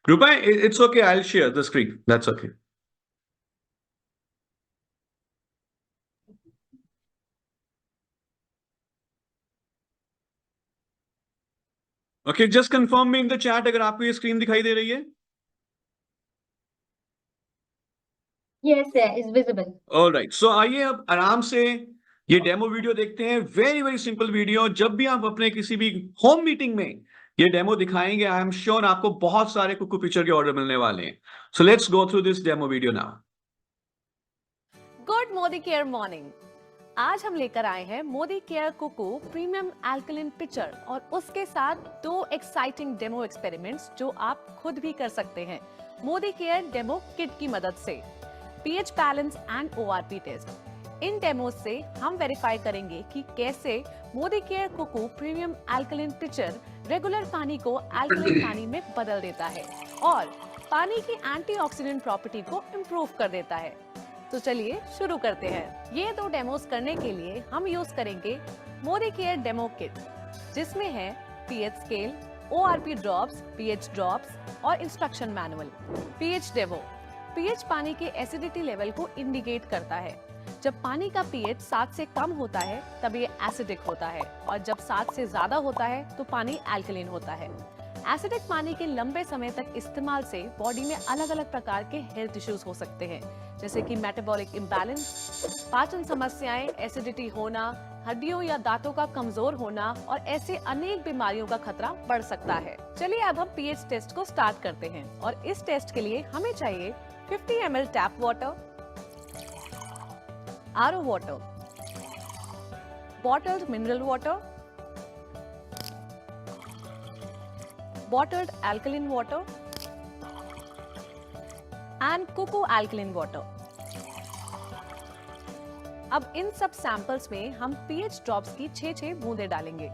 [SPEAKER 1] Rupa, it's okay. I'll share the screen. That's okay. Okay, just confirm me in the chat अगर आपको ये स्क्रीन दिखाई दे रही है।
[SPEAKER 2] Yes, yeah, it's visible.
[SPEAKER 1] Alright, so आइए अब आराम से ये डेमो वीडियो देखते हैं, वेरी वेरी सिंपल वीडियो। जब भी आप अपने किसी भी होम मीटिंग में ये डेमो दिखाएंगे, आई एम श्योर आपको बहुत सारे कुकू पिक्चर के ऑर्डर मिलने वाले हैं। So let's go through this demo video now.
[SPEAKER 3] Good Modicare morning. आज हम लेकर आए हैं Modicare Kuku premium alkaline pitcher और उसके साथ 2 एक्साइटिंग डेमो एक्सपेरिमेंट्स जो आप खुद भी कर सकते हैं मोदी केयर डेमो किट की मदद से। PH balance and ORP test. इन डेमो से हम वेरीफाई करेंगे कि कैसे Modicare Kuku premium alkaline pitcher regular पानी को अल्कलिन पानी में बदल देता है और पानी की एंटीऑक्सीडेंट प्रॉपर्टी को इम्प्रूव कर देता है। तो चलिए शुरू करते हैं। ये 2 डेमोस करने के लिए हम यूज करेंगे मोदी केयर डेमो किट, जिसमें है pH scale, ORP drops, pH drops और instruction manual. PH demo. PH पानी के एसिडिटी लेवल को इंडिकेट करता है। जब पानी का पीएच 7 से कम होता है तब ये एसिडिक होता है और जब 7 से ज्यादा होता है तो पानी अल्कलिन होता है। एसिडिक पानी के लंबे समय तक इस्तेमाल से बॉडी में अलग अलग प्रकार के हेल्थ इश्यूज हो सकते हैं, जैसे कि मेटाबॉलिक इम्बैलेंस, पाचन समस्याएं, एसिडिटी होना, हड्डियों या दांतों का कमजोर होना और ऐसे अनेक बीमारियों का खतरा बढ़ सकता है। चलिए अब हम पीएच टेस्ट को स्टार्ट करते हैं और इस टेस्ट के लिए हमें चाहिए 50 ml tap water, RO water, bottled mineral water, bottled alkaline water and cuckoo alkaline water। अब इन सब सैंपल्स में हम पीएच ड्रॉप्स की 6-6 बूंदें डालेंगे।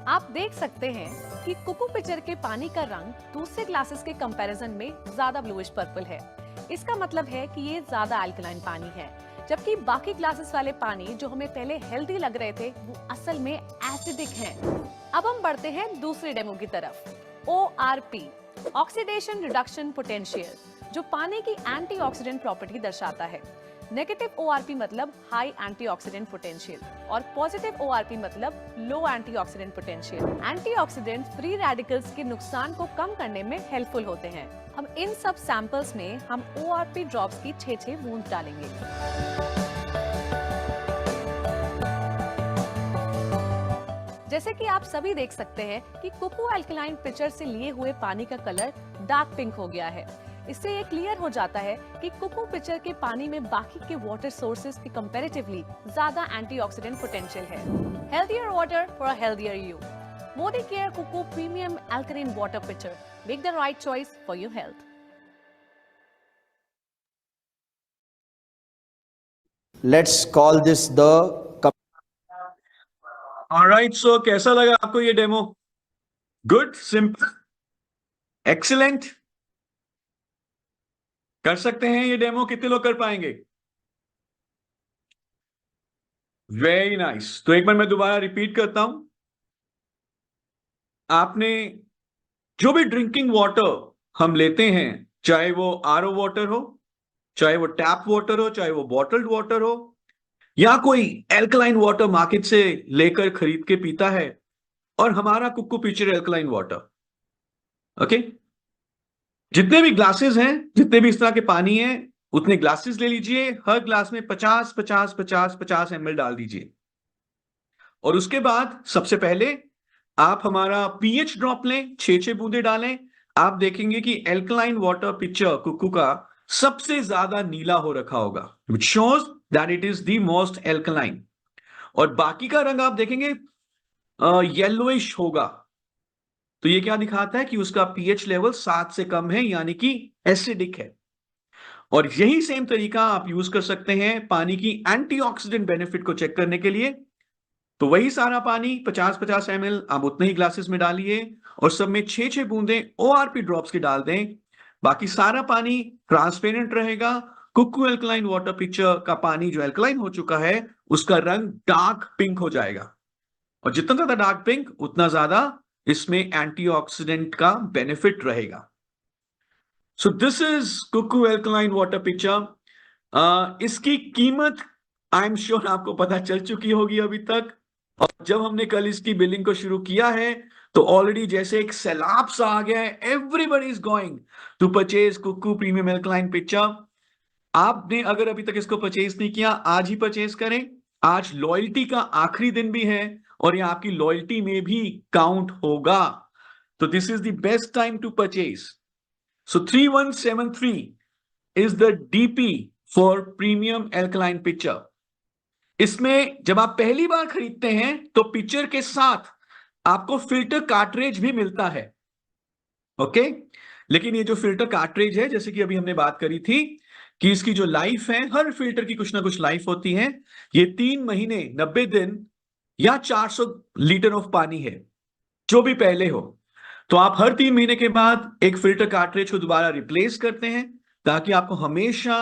[SPEAKER 3] आप देख सकते हैं कि कुकू पिक्चर के पानी का रंग दूसरे ग्लासेस के कंपैरिजन में ज्यादा ब्लूइश पर्पल है। इसका मतलब है कि ये ज्यादा अल्कलाइन पानी है, जबकि बाकी ग्लासेस वाले पानी जो हमें पहले हेल्दी लग रहे थे वो असल में एसिडिक हैं। अब हम बढ़ते हैं दूसरी डेमो की तरफ। ORP, ऑक्सीडेशन रिडक्शन पोटेंशियल, जो पानी की एंटीऑक्सीडेंट प्रॉपर्टी दर्शाता है। नेगेटिव ORP मतलब हाई एंटीऑक्सीडेंट पोटेंशियल और पॉजिटिव ORP मतलब low antioxidant potential. Antioxidant free radicals के नुकसान को कम करने में हेल्पफुल होते हैं। अब इन सब सैंपल्स में हम ORP ड्रॉप्स की 6-6 बूंद डालेंगे। जैसे कि आप सभी देख सकते हैं कि कुकू अल्कलाइन पिक्चर से लिए हुए पानी का कलर डार्क पिंक हो गया है। इससे ये क्लियर हो जाता है कि कुकू पिक्चर के पानी में बाकी के वाटर सोर्सेज के कंपैरेटिवली ज्यादा एंटीऑक्सीडेंट पोटेंशियल है। Healthier water for a healthier you. Modicare Kuku premium alkaline water picture. Make the right choice for your health.
[SPEAKER 4] Let's call this the
[SPEAKER 1] alright, so कैसा लगा आपको ये डेमो? Good, simple, excellent. कर सकते हैं ये डेमो? कितने लोग कर पाएंगे? Very nice. तो एक बार मैं दोबारा रिपीट करता हूं। आपने जो भी ड्रिंकिंग वाटर हम लेते हैं, चाहे वो आरओ वाटर हो, चाहे वो टैप वाटर हो, चाहे वो बॉटल्ड वाटर हो, या कोई एल्कलाइन वाटर मार्केट से लेकर खरीद के पीता है, और हमारा Kuku picture alkaline water, okay. जितने भी ग्लासेस हैं, जितने भी इस तरह के पानी हैं, उतने ग्लासेस ले लीजिए। हर ग्लास में 50 ml डाल दीजिए और उसके बाद सबसे पहले आप हमारा पीएच ड्रॉप लें, 6-6 बूंदे डालें। आप देखेंगे कि एल्कलाइन वाटर पिक्चर कुकू का सबसे ज्यादा नीला हो रखा होगा, which shows that it is the most alkaline। और बाकी का रंग आप देखेंगे येलोइश होगा, तो ये क्या दिखाता है कि उसका पीएच लेवल 7 से कम है, यानी कि एसिडिक है। और यही सेम तरीका आप यूज कर सकते हैं पानी की एंटीऑक्सीडेंट बेनिफिट को चेक करने के लिए। तो वही सारा पानी 50 ml आप उतने ही ग्लासेस में डालिए और सब में 6-6 बूंदे ORP ड्रॉप्स की डाल दें। बाकी सारा पानी ट्रांसपेरेंट रहेगा। कुकू एल्कलाइन वाटर पिक्चर का पानी जो एल्कलाइन हो चुका है, उसका रंग डार्क पिंक हो जाएगा, और जितना ज्यादा डार्क पिंक उतना ज्यादा इसमें एंटीऑक्सीडेंट का बेनिफिट रहेगा। So this is Kuku alkaline water picture. इसकी कीमत आई एम श्योर आपको पता चल चुकी होगी अभी तक, और जब हमने कल इसकी बिलिंग को शुरू किया है तो ऑलरेडी जैसे एक सैलाब सा आ गया है, everybody is going to purchase Kuku premium alkaline picture. आपने अगर अभी तक इसको परचेज नहीं किया, आज ही परचेज करें। आज लॉयल्टी का आखिरी दिन भी है और ये आपकी लॉयल्टी में भी काउंट होगा, तो this is the best time to purchase. So 3173 is the DP for premium alkaline picture. इसमें जब आप पहली बार खरीदते हैं तो पिक्चर के साथ आपको फिल्टर कार्ट्रिज भी मिलता है, ओके। लेकिन ये जो फिल्टर कार्ट्रिज है, जैसे कि अभी हमने बात करी थी कि इसकी जो लाइफ है, हर फिल्टर की कुछ ना कुछ लाइफ होती है। ये 3 महीने, 90 दिन या 400 लीटर ऑफ पानी है, जो भी पहले हो। तो आप हर 3 महीने के बाद एक फिल्टर कार्ट्रिज को दोबारा रिप्लेस करते हैं, ताकि आपको हमेशा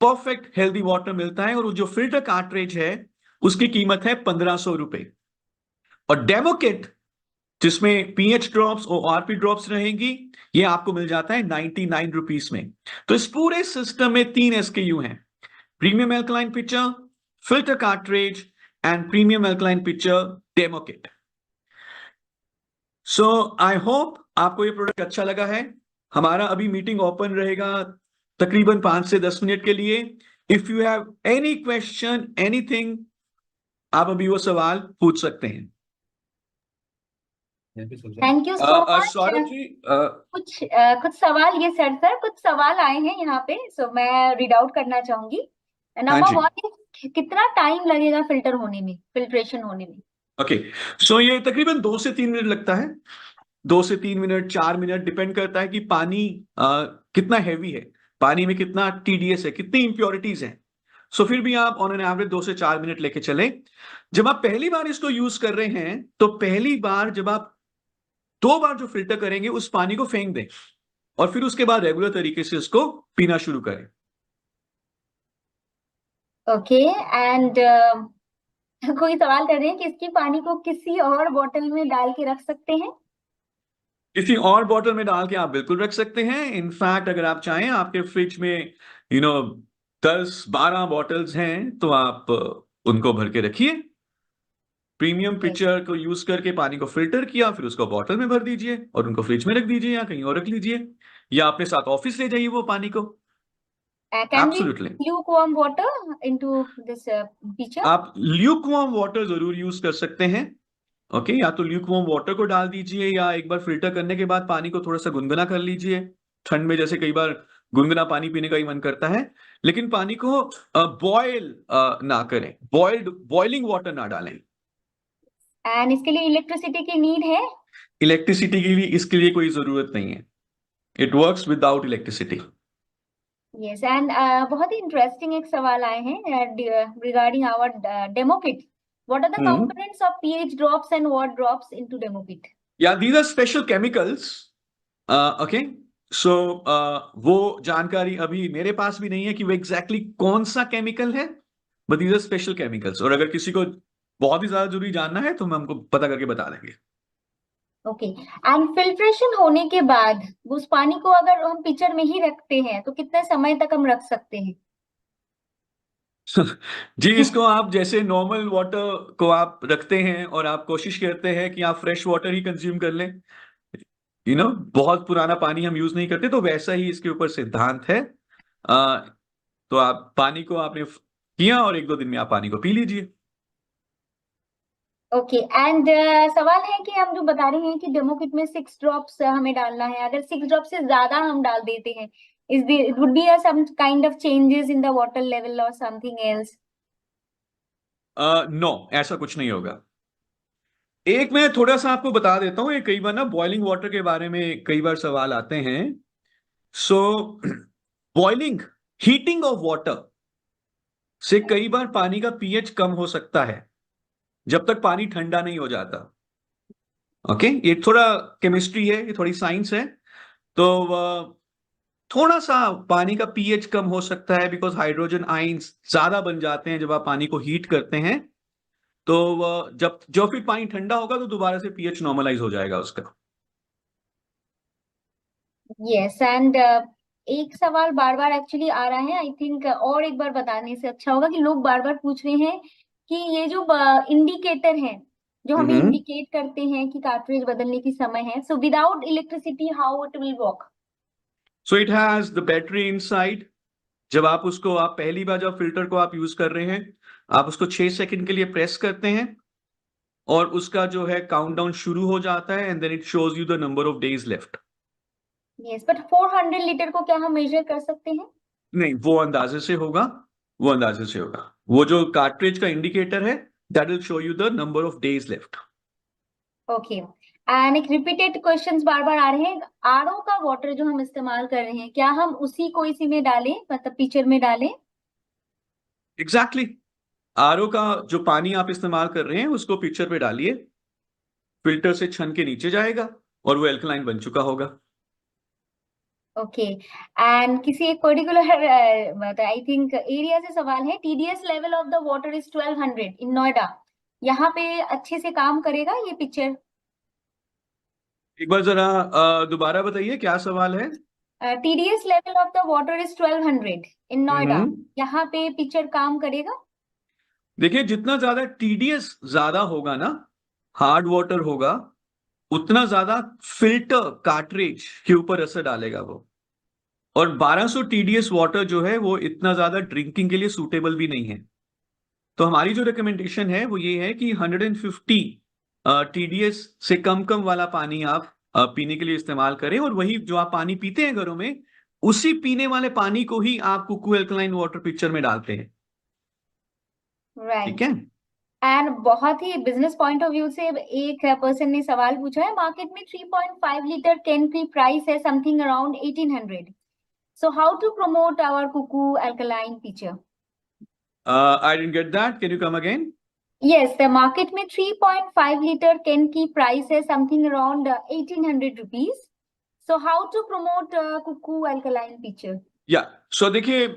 [SPEAKER 1] परफेक्ट हेल्दी वाटर मिलता है। और जो फिल्टर कार्ट्रिज है उसकी कीमत है 1500 रुपए। और डेमो किट जिसमें पीएच ड्रॉप्स और आरपी ड्रॉप्स रहेंगी, ये आपको मिल जाता है 99 रुपीस में। तो इस पूरे सिस्टम में 3 एसकेयू हैं: premium alkaline picture, filter cartridge and premium alkaline picture demo kit. So I hope आपको ये प्रोडक्ट अच्छा लगा है। हमारा अभी मीटिंग ओपन रहेगा तकरीबन 5 से 10 मिनट के लिए। If you have any question, anything, आप अभी वो सवाल पूछ सकते हैं।
[SPEAKER 2] Thank you so much.
[SPEAKER 1] Saurabh ji,
[SPEAKER 2] कुछ सवाल, ये सर कुछ सवाल आए हैं यहाँ पे, सो मैं रीड आउट करना चाहूंगी।
[SPEAKER 1] हाँ
[SPEAKER 2] नंबर
[SPEAKER 1] जी।
[SPEAKER 2] 1, कितना टाइम लगेगा फिल्टर होने में, फिल्ट्रेशन होने में?
[SPEAKER 1] ओके, सो ये तकरीबन 2 से 3 मिनट लगता है। 2 से 3 मिनट, 4 मिनट, डिपेंड करता है कि पानी कितना हैवी है, पानी में कितना टीडीएस है, कितनी इंप्योरिटीज हैं। सो फिर भी आप ऑन एन एवरेज 2 से 4 मिनट लेके चले। जब आप पहली बार इसको यूज कर रहे हैं, तो पहली बार जब आप 2 बार जो फिल्टर करेंगे उस पानी को फेंक दें, और फिर उसके बाद रेगुलर तरीके से इसको पीना शुरू करें।
[SPEAKER 2] ओके, एंड कोई सवाल कर रहे हैं कि इसकी पानी को किसी और बोतल में डाल के रख सकते हैं?
[SPEAKER 1] किसी और बोतल में डाल के आप बिल्कुल रख सकते हैं। इनफैक्ट अगर आप चाहें, आपके फ्रिज में 10-12 बॉटल्स हैं, तो आप उनको भर के रखिए। प्रीमियम पिक्चर को यूज करके पानी को फिल्टर किया, फिर उसको बॉटल में भर दीजिए और उनको फ्रिज में रख दीजिए, या कहीं और रख लीजिए, या अपने साथ ऑफिस ले जाइए वो पानी को।
[SPEAKER 2] Can we
[SPEAKER 1] Absolutely.
[SPEAKER 2] lukewarm water into this pitcher?
[SPEAKER 1] आप ल्यूकवार्म वाटर जरूर यूज कर सकते हैं, ओके। या तो ल्यूकवार्म वाटर को डाल दीजिए, या एक बार फिल्टर करने के बाद पानी को थोड़ा सा गुनगुना कर लीजिए। ठंड में जैसे कई बार गुनगुना पानी पीने का ही मन करता है, लेकिन पानी को बॉयल ना करें, बॉइलिंग वाटर ना डालें।
[SPEAKER 2] एंड इसके लिए इलेक्ट्रिसिटी की नीड है?
[SPEAKER 1] इलेक्ट्रिसिटी की भी इसके लिए कोई जरूरत नहीं है। It works without electricity.
[SPEAKER 2] Yes, and बहुत ही इंटरेस्टिंग एक सवाल आए हैं regarding our demo kit. What are the components of pH drops and water drops into demo kit?
[SPEAKER 1] या these are special chemicals, okay. So वो जानकारी अभी मेरे पास भी नहीं है कि वो एग्जैक्टली कौन सा केमिकल है, but these are special chemicals. और अगर किसी को बहुत ही ज्यादा जरूरी जानना है तो हम हमको पता करके बता देंगे।
[SPEAKER 2] ओके, एंड फिल्ट्रेशन होने के बाद उस पानी को अगर हम पिक्चर में ही रखते हैं तो कितने समय तक हम रख सकते हैं?
[SPEAKER 1] जी, इसको आप जैसे नॉर्मल वाटर को आप रखते हैं और आप कोशिश करते हैं कि आप फ्रेश वाटर ही कंज्यूम कर लें, बहुत पुराना पानी हम यूज नहीं करते, तो वैसा ही इसके ऊपर सिद्धांत है। तो आप पानी को आपने किया और 1-2 दिन में आप पानी को पी लीजिए।
[SPEAKER 2] ओके, एंड सवाल है कि हम जो बता रहे हैं कि डेमो किट में 6 ड्रॉप्स हमें डालना है, अगर 6 ड्रॉप से ज्यादा हम डाल देते हैं, it would be some kind of changes in the water level or something else?
[SPEAKER 1] No, ऐसा कुछ नहीं होगा। एक मैं थोड़ा सा आपको बता देता हूं, कई बार ना बॉइलिंग वाटर के बारे में कई बार सवाल आते हैं। सो बॉइलिंग, हीटिंग ऑफ वाटर से कई बार पानी का पीएच कम हो सकता है जब तक पानी ठंडा नहीं हो जाता, ओके। ये थोड़ा केमिस्ट्री है, ये थोड़ी साइंस है। तो थोड़ा सा पानी का पीएच कम हो सकता है, बिकॉज हाइड्रोजन आयंस ज्यादा बन जाते हैं जब आप पानी को हीट करते हैं। तो जब फिर पानी ठंडा होगा तो दोबारा से पीएच नॉर्मलाइज हो जाएगा उसका।
[SPEAKER 2] यस, एंड एक सवाल बार बार एक्चुअली आ रहा है, आई थिंक और एक बार बताने से अच्छा होगा कि लोग बार बार पूछ रहे हैं कि ये जो इंडिकेटर है जो हमें
[SPEAKER 1] हम्म।
[SPEAKER 2] इंडिकेट करते हैं कि कार्ट्रिज बदलने की समय है. So without electricity how it will work?
[SPEAKER 1] So it has the battery inside. जब आप उसको, आप पहली बार जब फिल्टर को आप यूज कर रहे हैं, आप उसको 6 सेकंड के लिए प्रेस करते हैं और उसका जो है काउंटडाउन शुरू हो जाता है, and then it shows you the number of days left.
[SPEAKER 2] Yes, but 400 litre को क्या हम मेजर कर सकते हैं?
[SPEAKER 1] नहीं, वो अंदाजे से होगा. वो अंदाजे से होगा. वो जो कार्ट्रिज का इंडिकेटर है, that will show you the number of days left.
[SPEAKER 2] Okay. And एक रिपीटेड क्वेश्चंस बार बार आ रहे हैं. आरओ का वाटर जो हम इस्तेमाल कर रहे हैं, क्या हम उसी को इसी में डालें, मतलब पिक्चर में डालें?
[SPEAKER 1] एग्जैक्टली. आरओ का जो पानी आप इस्तेमाल कर रहे हैं उसको पिक्चर पे डालिए, फिल्टर से छन के नीचे जाएगा और वो एल्कलाइन बन चुका होगा.
[SPEAKER 2] ओके. एंड किसी एक पर्टिकुलर आई थिंक एरिया से सवाल है. TDS level of the water is 1200 इन नोएडा. यहाँ पे अच्छे से काम करेगा ये पिक्चर?
[SPEAKER 1] एक बार जरा दोबारा बताइए, क्या सवाल है?
[SPEAKER 2] TDS level of the water is 1200 इन नोएडा. यहाँ पे पिक्चर काम करेगा?
[SPEAKER 1] देखिए, जितना ज्यादा टीडीएस ज्यादा होगा ना, हार्ड वाटर होगा, उतना ज्यादा फिल्टर कार्ट्रिज के ऊपर असर डालेगा वो. और 1200 टीडीएस वाटर जो है वो इतना ज्यादा ड्रिंकिंग के लिए सूटेबल भी नहीं है. तो हमारी जो रिकमेंडेशन है वो ये है कि 150 टीडीएस से कम कम वाला पानी आप पीने के लिए इस्तेमाल करें, और वही जो आप पानी पीते हैं घरों में, उसी पीने वाले पानी को ही आप कुकू एल्कलाइन वाटर पिक्चर में डालते हैं.
[SPEAKER 2] राइट.
[SPEAKER 1] ठीक है.
[SPEAKER 2] एंड बहुत ही बिजनेस पॉइंट ऑफ व्यू से एक पर्सन ने सवाल पूछा है. मार्केट में 3.5 लीटर कैन की प्राइस है something around 1800. So how to promote our Kuku alkaline picture?
[SPEAKER 1] I didn't get that, can you come again?
[SPEAKER 2] Yes, the market में 3.5 लीटर कैन की प्राइस है something around 1800 rupees. So how to promote Kuku alkaline picture?
[SPEAKER 1] या सो देखिए,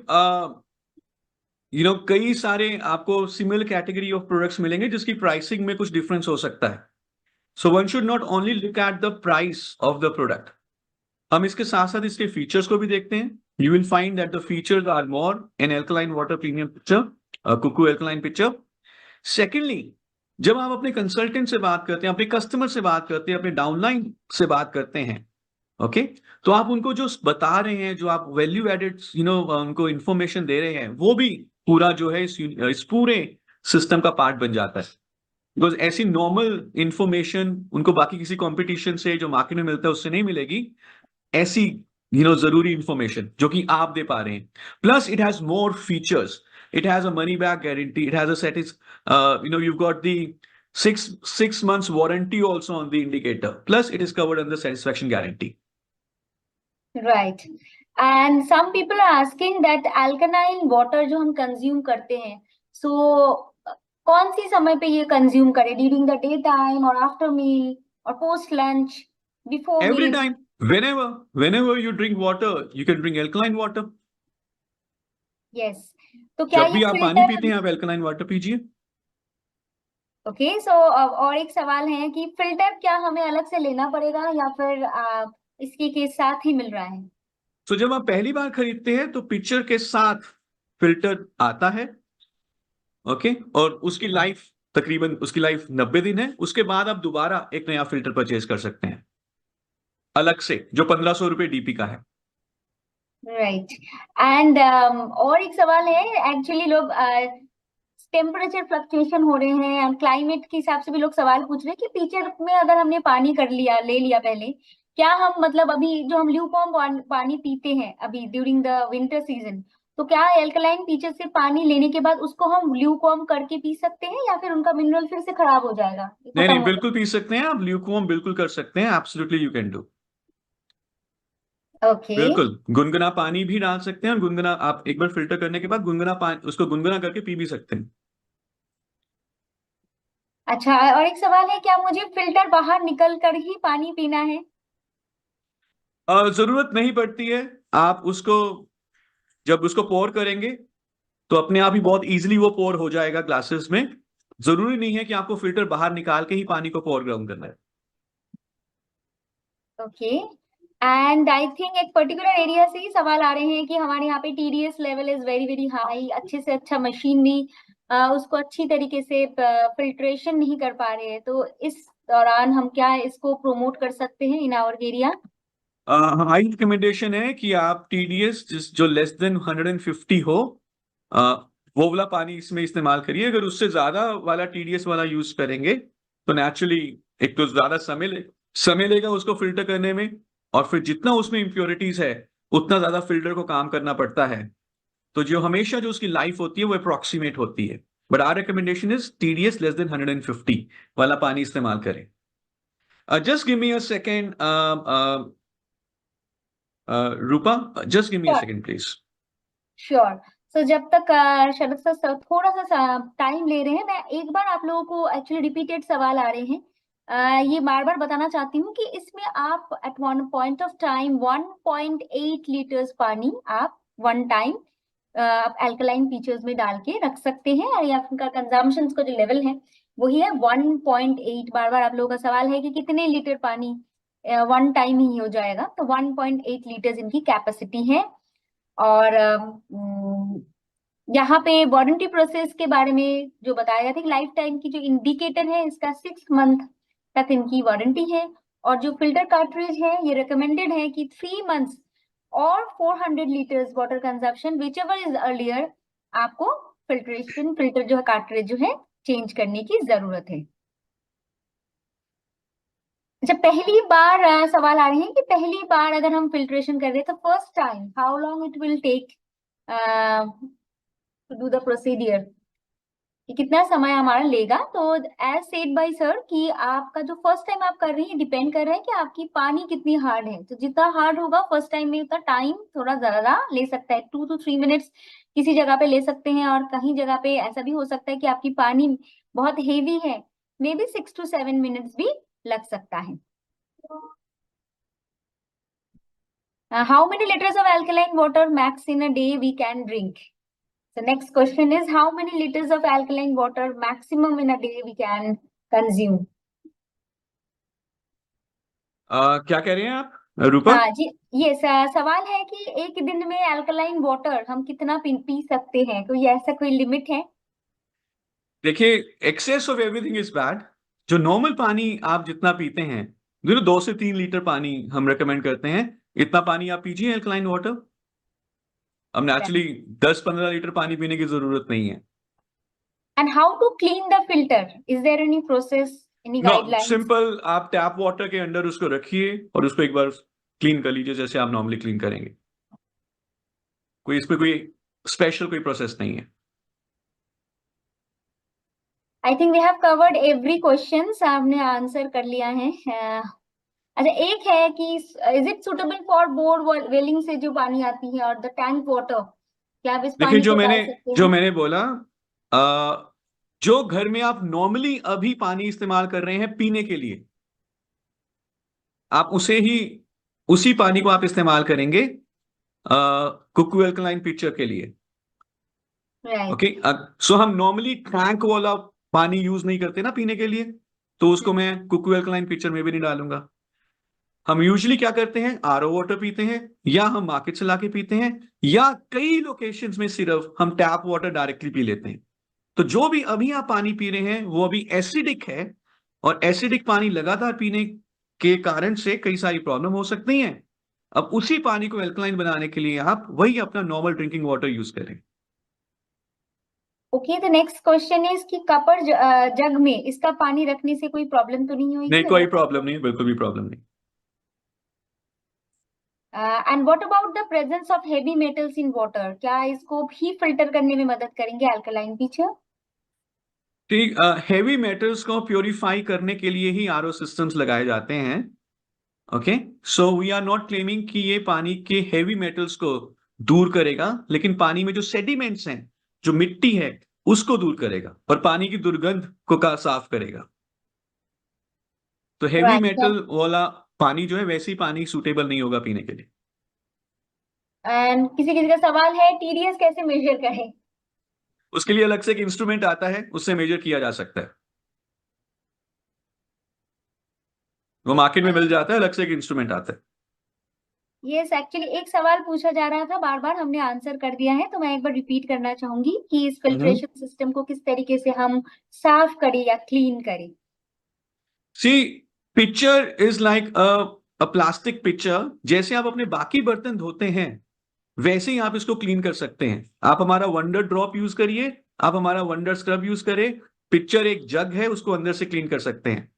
[SPEAKER 1] कई सारे आपको सिमिलर कैटेगरी ऑफ प्रोडक्ट्स मिलेंगे जिसकी प्राइसिंग में कुछ डिफरेंस हो सकता है. So one should not only look at the price of the product. हम इसके साथ साथ इसके फीचर्स को भी देखते हैं. You will find that the features are more in alkaline water premium picture, Kuku alkaline picture. Secondly, जब आप अपने कंसल्टेंट से बात करते हैं, अपने कस्टमर से बात करते हैं, अपने डाउनलाइन से बात करते हैं, ओके, तो आप उनको जो बता रहे हैं, जो आप वैल्यू एडेड उनको इंफॉर्मेशन दे रहे हैं, वो भी पूरा जो है इस पूरे सिस्टम का पार्ट बन जाता है. बिकॉज ऐसी नॉर्मल इंफॉर्मेशन उनको बाकी किसी कंपटीशन से जो मार्केट में मिलता है उससे नहीं मिलेगी. ऐसी जरूरी इंफॉर्मेशन जो कि आप दे पा रहे हैं. Plus it has more features. It has a money back guarantee. It has you've got the six months warranty also on the indicator. Plus, it is covered under satisfaction guarantee.
[SPEAKER 2] Right. And some people are asking that alkaline water जो हम कंज्यूम करते हैं, so कौन सी समय पे ये कंज्यूम करें? During the day time or after meal or post lunch, before
[SPEAKER 1] Every
[SPEAKER 2] meal?
[SPEAKER 1] time, whenever you drink water, you can drink alkaline water.
[SPEAKER 2] Yes. तो क्या
[SPEAKER 1] जब भी
[SPEAKER 2] ये
[SPEAKER 1] आप पानी पीते हैं, आप alkaline water पीजिए.
[SPEAKER 2] ओके. सो और एक सवाल है कि फिल्टर क्या हमें अलग से लेना पड़ेगा या फिर इसके के साथ ही मिल रहा है?
[SPEAKER 1] तो जब आप पहली बार खरीदते हैं तो पिक्चर के साथ फिल्टर आता है, ओके, और उसकी लाइफ तकरीबन 90 दिन है. उसके बाद आप दोबारा एक नया फिल्टर परचेज कर सकते हैं अलग से, जो 1500 रुपए डीपी का है.
[SPEAKER 2] राइट. एंड और एक सवाल है. एक्चुअली लोग टेम्परेचर फ्लक्चुएशन हो रहे हैं एंड क्लाइमेट के हिसाब से भी लोग सवाल पूछ रहे हैं कि पिक्चर में अगर हमने पानी ले लिया पहले, क्या हम मतलब अभी जो हम ल्यूकवार्म पानी पीते हैं अभी ड्यूरिंग द विंटर सीजन, तो क्या एल्कलाइन पिक्चर से पानी लेने के बाद उसको हम ल्यूकवार्म करके पी सकते हैं या फिर उनका मिनरल फिर से खराब हो जाएगा?
[SPEAKER 1] नहीं, बिल्कुल पी सकते हैं आप. ल्यूकवार्म बिल्कुल कर सकते हैं. Absolutely you can do.
[SPEAKER 2] Okay.
[SPEAKER 1] बिल्कुल गुनगुना पानी भी डाल सकते हैं, और गुनगुना आप एक बार फिल्टर करने के बाद गुनगुना पानी उसको गुनगुना करके पी भी सकते हैं.
[SPEAKER 2] अच्छा. और एक सवाल है, क्या मुझे फिल्टर बाहर निकल कर ही पानी पीना है?
[SPEAKER 1] जरूरत नहीं पड़ती है. आप जब उसको पोर करेंगे तो अपने आप ही बहुत इजीली वो पोर हो जाएगा ग्लासेस में. जरूरी नहीं है कि आपको फिल्टर बाहर निकाल के ही पानी को पोर डाउन करना है.
[SPEAKER 2] ओके. एंड आई थिंक एक पर्टिकुलर एरिया से ही सवाल आ रहे हैं कि हमारे यहाँ पे TDS level is very very high. अच्छे से अच्छा मशीन भी उसको अच्छी तरीके से फिल्ट्रेशन नहीं कर पा रहे हैं, तो इस दौरान हम क्या इसको प्रोमोट कर सकते हैं इन आवर एरिया?
[SPEAKER 1] हमारी रिकमेंडेशन है कि आप टीडीएस जो लेस देन 150 हो, अ, वो वाला पानी इसमें इस्तेमाल करिए। अगर उससे ज्यादा वाला टीडीएस वाला यूज करेंगे तो नेचुरली एक तो ज्यादा समय लेगा उसको फिल्टर करने में, और फिर जितना उसमें इम्प्योरिटीज है उतना ज्यादा फिल्टर को काम करना पड़ता है। तो जो हमेशा जो उसकी लाइफ होती है वो अप्रोक्सीमेट होती है। But our recommendation is TDS less than 150 वाला पानी इस्तेमाल करें। Just give me a second, Rupa, just give me a second please.
[SPEAKER 2] Sure. So जब तक शरद सर थोड़ा सा टाइम ले रहे हैं, मैं एक बार आप लोगों को एक्चुअली रिपीटेड सवाल आ रहे हैं, ये बार बार बताना चाहती हूँ कि इसमें आप at one point of time 1.8 litres पानी आप वन टाइम आप एल्कलाइन फीचर्स में डाल के रख सकते हैं, या उनका कंजम्पशन का जो लेवल है वही है 1.8। बार बार आप लोगों का सवाल है कि कितने लीटर पानी वन टाइम ही हो जाएगा, तो 1.8 लीटर्स इनकी कैपेसिटी है। और यहाँ पे वारंटी प्रोसेस के बारे में जो बताया गया था कि लाइफ टाइम की जो इंडिकेटर है इसका 6 मंथ तक इनकी वारंटी है, और जो फिल्टर कार्ट्रिज है ये रिकमेंडेड है कि 3 मंथ्स और 400 litres water consumption which ever is earlier आपको फिल्टर जो है कार्ट्रिज जो है चेंज करने की जरूरत है। अच्छा, पहली बार सवाल आ रहे हैं कि पहली बार अगर हम फिल्ट्रेशन कर रहे हैं तो first time how long it will take to do the procedure, कि कितना समय हमारा लेगा। तो एज सेड बाय सर कि आपका जो फर्स्ट टाइम आप कर रही है डिपेंड कर रहा है कि आपकी पानी कितनी हार्ड है, तो जितना हार्ड होगा फर्स्ट टाइम में उतना टाइम थोड़ा ज्यादा ले सकता है, 2 to 3 मिनट्स किसी जगह पे ले सकते हैं, और कहीं जगह पे ऐसा भी हो सकता है कि आपकी पानी बहुत हेवी है, मे बी 6 to 7 मिनट्स भी लग सकता है। How many liters of alkaline water max in a day we can drink? The next question is how many liters of alkaline water maximum in a day we can consume?
[SPEAKER 1] क्या कह रहे हैं आप रूपा?
[SPEAKER 2] हाँ जी, ये सवाल है कि एक दिन में अल्कलाइन वाटर हम कितना पी सकते हैं, तो ये ऐसा कोई लिमिट है?
[SPEAKER 1] देखिए, excess of everything is bad. जो नॉर्मल पानी आप जितना पीते हैं, 2 से 3 लीटर पानी हम रेकमेंड करते हैं, इतना पानी आप पीजिए अल्कलाइन वाटर। अब नेचुरली 10-15 लीटर पानी पीने की जरूरत नहीं है।
[SPEAKER 2] And how to clean the filter? Is there any process, any
[SPEAKER 1] no,
[SPEAKER 2] guidelines?
[SPEAKER 1] Simple, आप टैप वाटर के अंदर उसको रखिए और उसको एक बार क्लीन कर लीजिए जैसे आप नॉर्मली क्लीन करेंगे। कोई इस पे कोई स्पेशल कोई प्रोसेस नहीं है।
[SPEAKER 2] I think we have covered every questions, आपने आंसर कर लिया है। अच्छा, एक है कि is it suitable for bore welling से जो पानी आती है और द टैंक वाटर, क्या आप इस
[SPEAKER 1] देखिए,
[SPEAKER 2] पानी को डाल सकते
[SPEAKER 1] जो
[SPEAKER 2] हैं?
[SPEAKER 1] मैंने बोला, जो घर में आप नॉर्मली अभी पानी इस्तेमाल कर रहे हैं पीने के लिए, आप उसी पानी को आप इस्तेमाल करेंगे कुकू अल्कलाइन पिक्चर के लिए।
[SPEAKER 2] राइट।
[SPEAKER 1] ओके, सो हम नॉर्मली टैंक वाला पानी यूज नहीं करते ना पीने के लिए, तो उसको मैं कुकू अल्कलाइन पिक्चर में भी नहीं डालूंगा। हम यूजुअली क्या करते हैं, आरओ वाटर पीते हैं, या हम मार्केट से लाके पीते हैं, या कई लोकेशंस में सिर्फ हम टैप वाटर डायरेक्टली पी लेते हैं। तो जो भी अभी आप पानी पी रहे हैं वो अभी एसिडिक है, और एसिडिक पानी लगातार पीने के कारण से कई सारी प्रॉब्लम हो सकती हैं। अब उसी पानी को एल्कलाइन बनाने के लिए आप वही अपना नॉर्मल ड्रिंकिंग वाटर यूज करें।
[SPEAKER 2] Okay, the next question is कि कपर जग में इसका पानी रखने से कोई प्रॉब्लम तो नहीं होगी?
[SPEAKER 1] नहीं, कोई प्रॉब्लम नहीं, बिल्कुल भी प्रॉब्लम नहीं।
[SPEAKER 2] And what about the presence of heavy metals in water, क्या इसको भी फिल्टर करने में मदद करेंगे अल्कलाइन फीचर?
[SPEAKER 1] ठीक, हेवी मेटल्स को प्योरीफाई करने के लिए ही आरओ सिस्टम्स लगाए जाते हैं। Okay, so we are not claiming कि ये पानी के हेवी मेटल्स को दूर करेगा, लेकिन पानी में जो सेडिमेंट्स हैं, जो मिट्टी है, उसको दूर करेगा और पानी की दुर्गंध को साफ करेगा। तो हेवी मेटल वाला पानी जो है वैसे ही पानी सूटेबल नहीं होगा पीने के लिए।
[SPEAKER 2] एंड किसी किसी का सवाल है टीडीएस कैसे मेजर करें?
[SPEAKER 1] उसके लिए अलग से एक इंस्ट्रूमेंट आता है, उससे मेजर किया जा सकता है। वो मार्केट में मिल जाता है, अलग से एक इंस्ट्रूमेंट आता है।
[SPEAKER 2] यस, एक्चुअली एक सवाल पूछा जा रहा था, बार बार हमने आंसर कर दिया है, तो मैं एक बार रिपीट करना चाहूंगी कि इस फिल्ट्रेशन सिस्टम को किस तरीके से हम साफ करें या क्लीन करें।
[SPEAKER 1] See, pitcher is like a plastic pitcher. जैसे आप अपने बाकी बर्तन धोते हैं वैसे ही आप इसको क्लीन कर सकते हैं। आप हमारा वंडर ड्रॉप यूज करिए, आप हमारा वंडर स्क्रब यूज करें। पिक्चर एक जग है, उसको अंदर से क्लीन कर सकते हैं।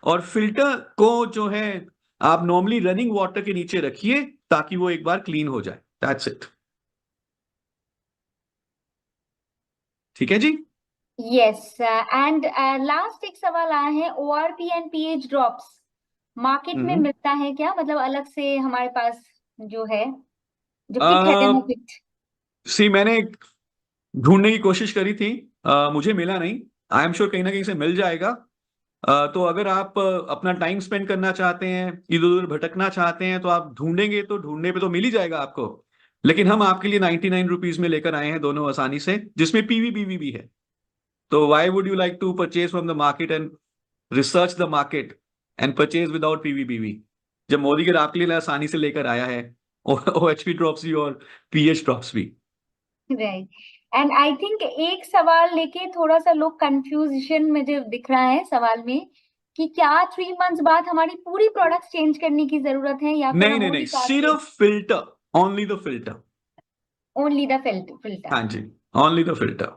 [SPEAKER 1] और फिल्टर को जो है आप नॉर्मली रनिंग वाटर के नीचे रखिए ताकि वो एक बार क्लीन हो जाए। That's it. ठीक है जी।
[SPEAKER 2] यस, एंड लास्ट एक सवाल आया है, ORP and pH drops market में मिलता है क्या, मतलब अलग से हमारे पास जो है, जो किट है, डेमो किट?
[SPEAKER 1] सी, मैंने ढूंढने की कोशिश करी थी, मुझे मिला नहीं। आई एम श्योर कहीं ना कहीं से मिल जाएगा। तो अगर आप अपना टाइम स्पेंड करना चाहते हैं, इधर उधर भटकना चाहते हैं, तो आप ढूंढेंगे तो ढूंढने पे तो मिल ही जाएगा आपको। लेकिन हम आपके लिए 99 रुपीज में लेकर आए हैं दोनों आसानी से, जिसमें पीवीबीवी भी है। तो why would you like to purchase from the market and research the market and purchase without PVBV, जब मोदी के आपके लिए आसानी से लेकर आया है ओएचपी ड्रॉप्स भी और पीएच ड्रॉप्स भी।
[SPEAKER 2] राइट, एंड आई थिंक एक सवाल लेके थोड़ा सा लोग कंफ्यूजन में जो दिख रहा है सवाल में, कि क्या 3 मंथ्स बाद हमारी पूरी प्रोडक्ट्स चेंज करने की जरूरत है या फिर
[SPEAKER 1] नहीं
[SPEAKER 2] हम
[SPEAKER 1] नहीं
[SPEAKER 2] उन्हीं
[SPEAKER 1] नहीं,
[SPEAKER 2] पार्ट
[SPEAKER 1] सिर्फ filter, only the filter.
[SPEAKER 2] Only the filter?
[SPEAKER 1] हाँ जी, ओनली द फिल्टर।